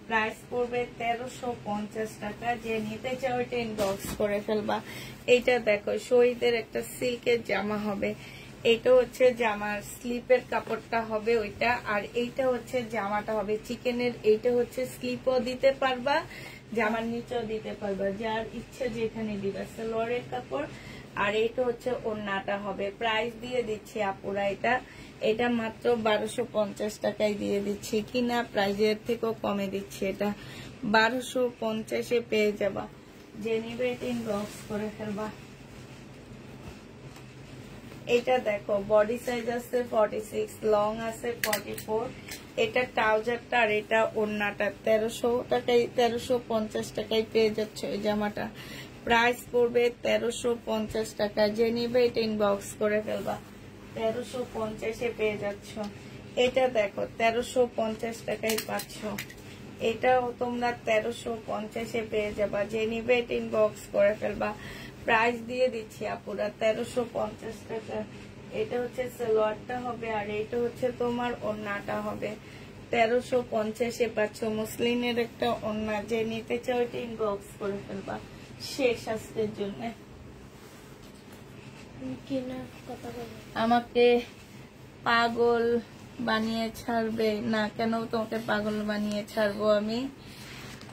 প্রাইস পড়বে 1350 টাকা। যে নিতে চাও এটা ইনবক্স করে ফেলবা। এইটা দেখো শহীদের একটা সিল্কের জামা হবে। এটা হচ্ছে জামার স্লিপের কাপড়টা হবে ওইটা, আর এইটা হচ্ছে জামাটা হবে চিকেনের। এইটা হচ্ছে স্লিপও দিতে পারবা, জামার নিচেও দিতে পারবা, যার ইচ্ছে যেখানে দিবা। সালোয়ারের কাপড় আর এইটা হচ্ছে ওড়নাটা হবে। প্রাইস দিয়ে দিচ্ছি আপুরা এটা মাত্র 1250 টাকায় দিয়ে দিচ্ছি, কিনা প্রাইজের থেকেও কমে দিচ্ছি। এটা 1250 পেয়ে যাবা। যে নিবে এটা ইনবক্স করে ফেলবা। এটা দেখো বডি সাইজ আছে 46, লং আছে 44। এটা ট্রাউজারটা আর এটা ওড়নাটা 1300 টাকায়, 1350 টাকায় পেয়ে যাচ্ছে এই জামাটা। প্রাইস পড়বে 1350 টাকা। যে নিবে এটা ইনবক্স করে ফেলবা। 1350 পেয়ে যাচ্ছ। এটা দেখো 1350 টাকায় পাচ্ছ। এটাও তোমরা 1350 পেয়ে যাবা। যে নিবে এটা ইনবক্স করে ফেলবা। প্রাইস দিয়ে দিচ্ছি আপুরা 1350 টাকা। এটা হচ্ছে সালোয়ারটা হবে আর এটা হচ্ছে তোমার ওড়নাটা হবে। 1350 পাচ্ছ মুসলিনের একটা ওড়না। যে নিতে চাও এটা ইনবক্স করে ফেলবা শেষ আজকের জন্য। আমাকে পাগল বানিয়ে ছাড়বে না কেন? তোমাকে পাগল বানিয়ে ছাড়বো আমি?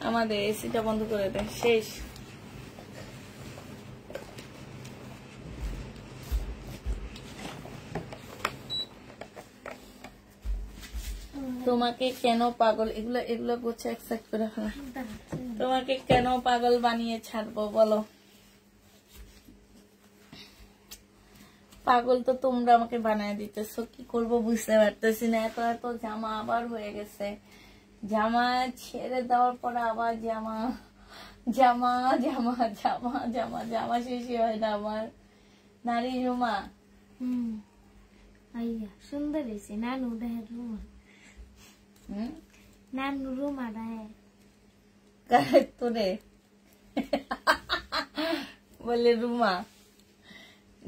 আমাদের এসিটা বন্ধ করে দেয়। শেষ। তো তোমাকে কেন পাগল, এগুলো এগুলো গোছা একসাথে করে ফেলা। তোমাকে কেন পাগল বানিয়ে ছাড়বো বলো? পাগল তো তোমরা আমাকে বানায় দিতেছো, কি করবো বুঝতে পারতেছি না। এত এত জামা আবার হয়ে গেছে, জামা ছেড়ে দেওয়ার পরে আবার জামা জামা জামা জামা জামা জামা শেষই হয় না আমার। নারী রুমা আইয়া সুন্দর হয়েছে। নানু দেহের রুমা, নানু রুমা দেয় তোরে বলে রুমা।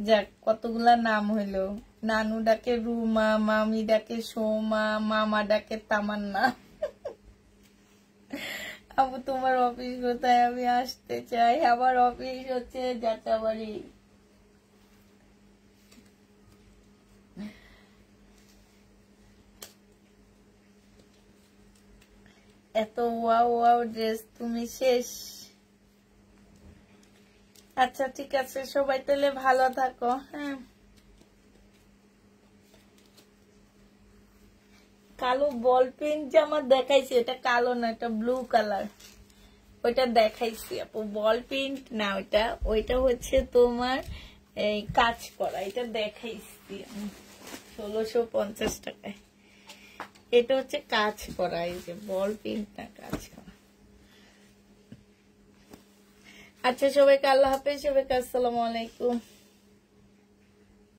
যাক, কতগুলা নাম হইলো। নানু ডাকে রুমা, মামি ডাকে সোমা, মামা ডাকে তামান্না। আবু তোমার অফিস কোথায়? আমি আসতে চাই। আমার অফিস হচ্ছে যাত্রাবাড়ি। এত ওয়াও ওয়াও ড্রেস, তুমি শেষ। আচ্ছা ঠিক আছে, সবাই তাহলে ভালো থাকো। হ্যাঁ, কালো বল পেন জামা দেখাইছি, এটা কালো না, এটা ব্লু কালার। ওইটা দেখাইছি আপু, বল পেন্ট না ওইটা, ওইটা হচ্ছে তোমার এই কাজ করা। এটা দেখাইছি 1650 টাকায়। এটা হচ্ছে কাজ করা, এই যে বল পেন্ট না, কাজ করা। আচ্ছা সবাইকে আল্লাহ হাফেজ, সবাইকে আসসালামু আলাইকুম।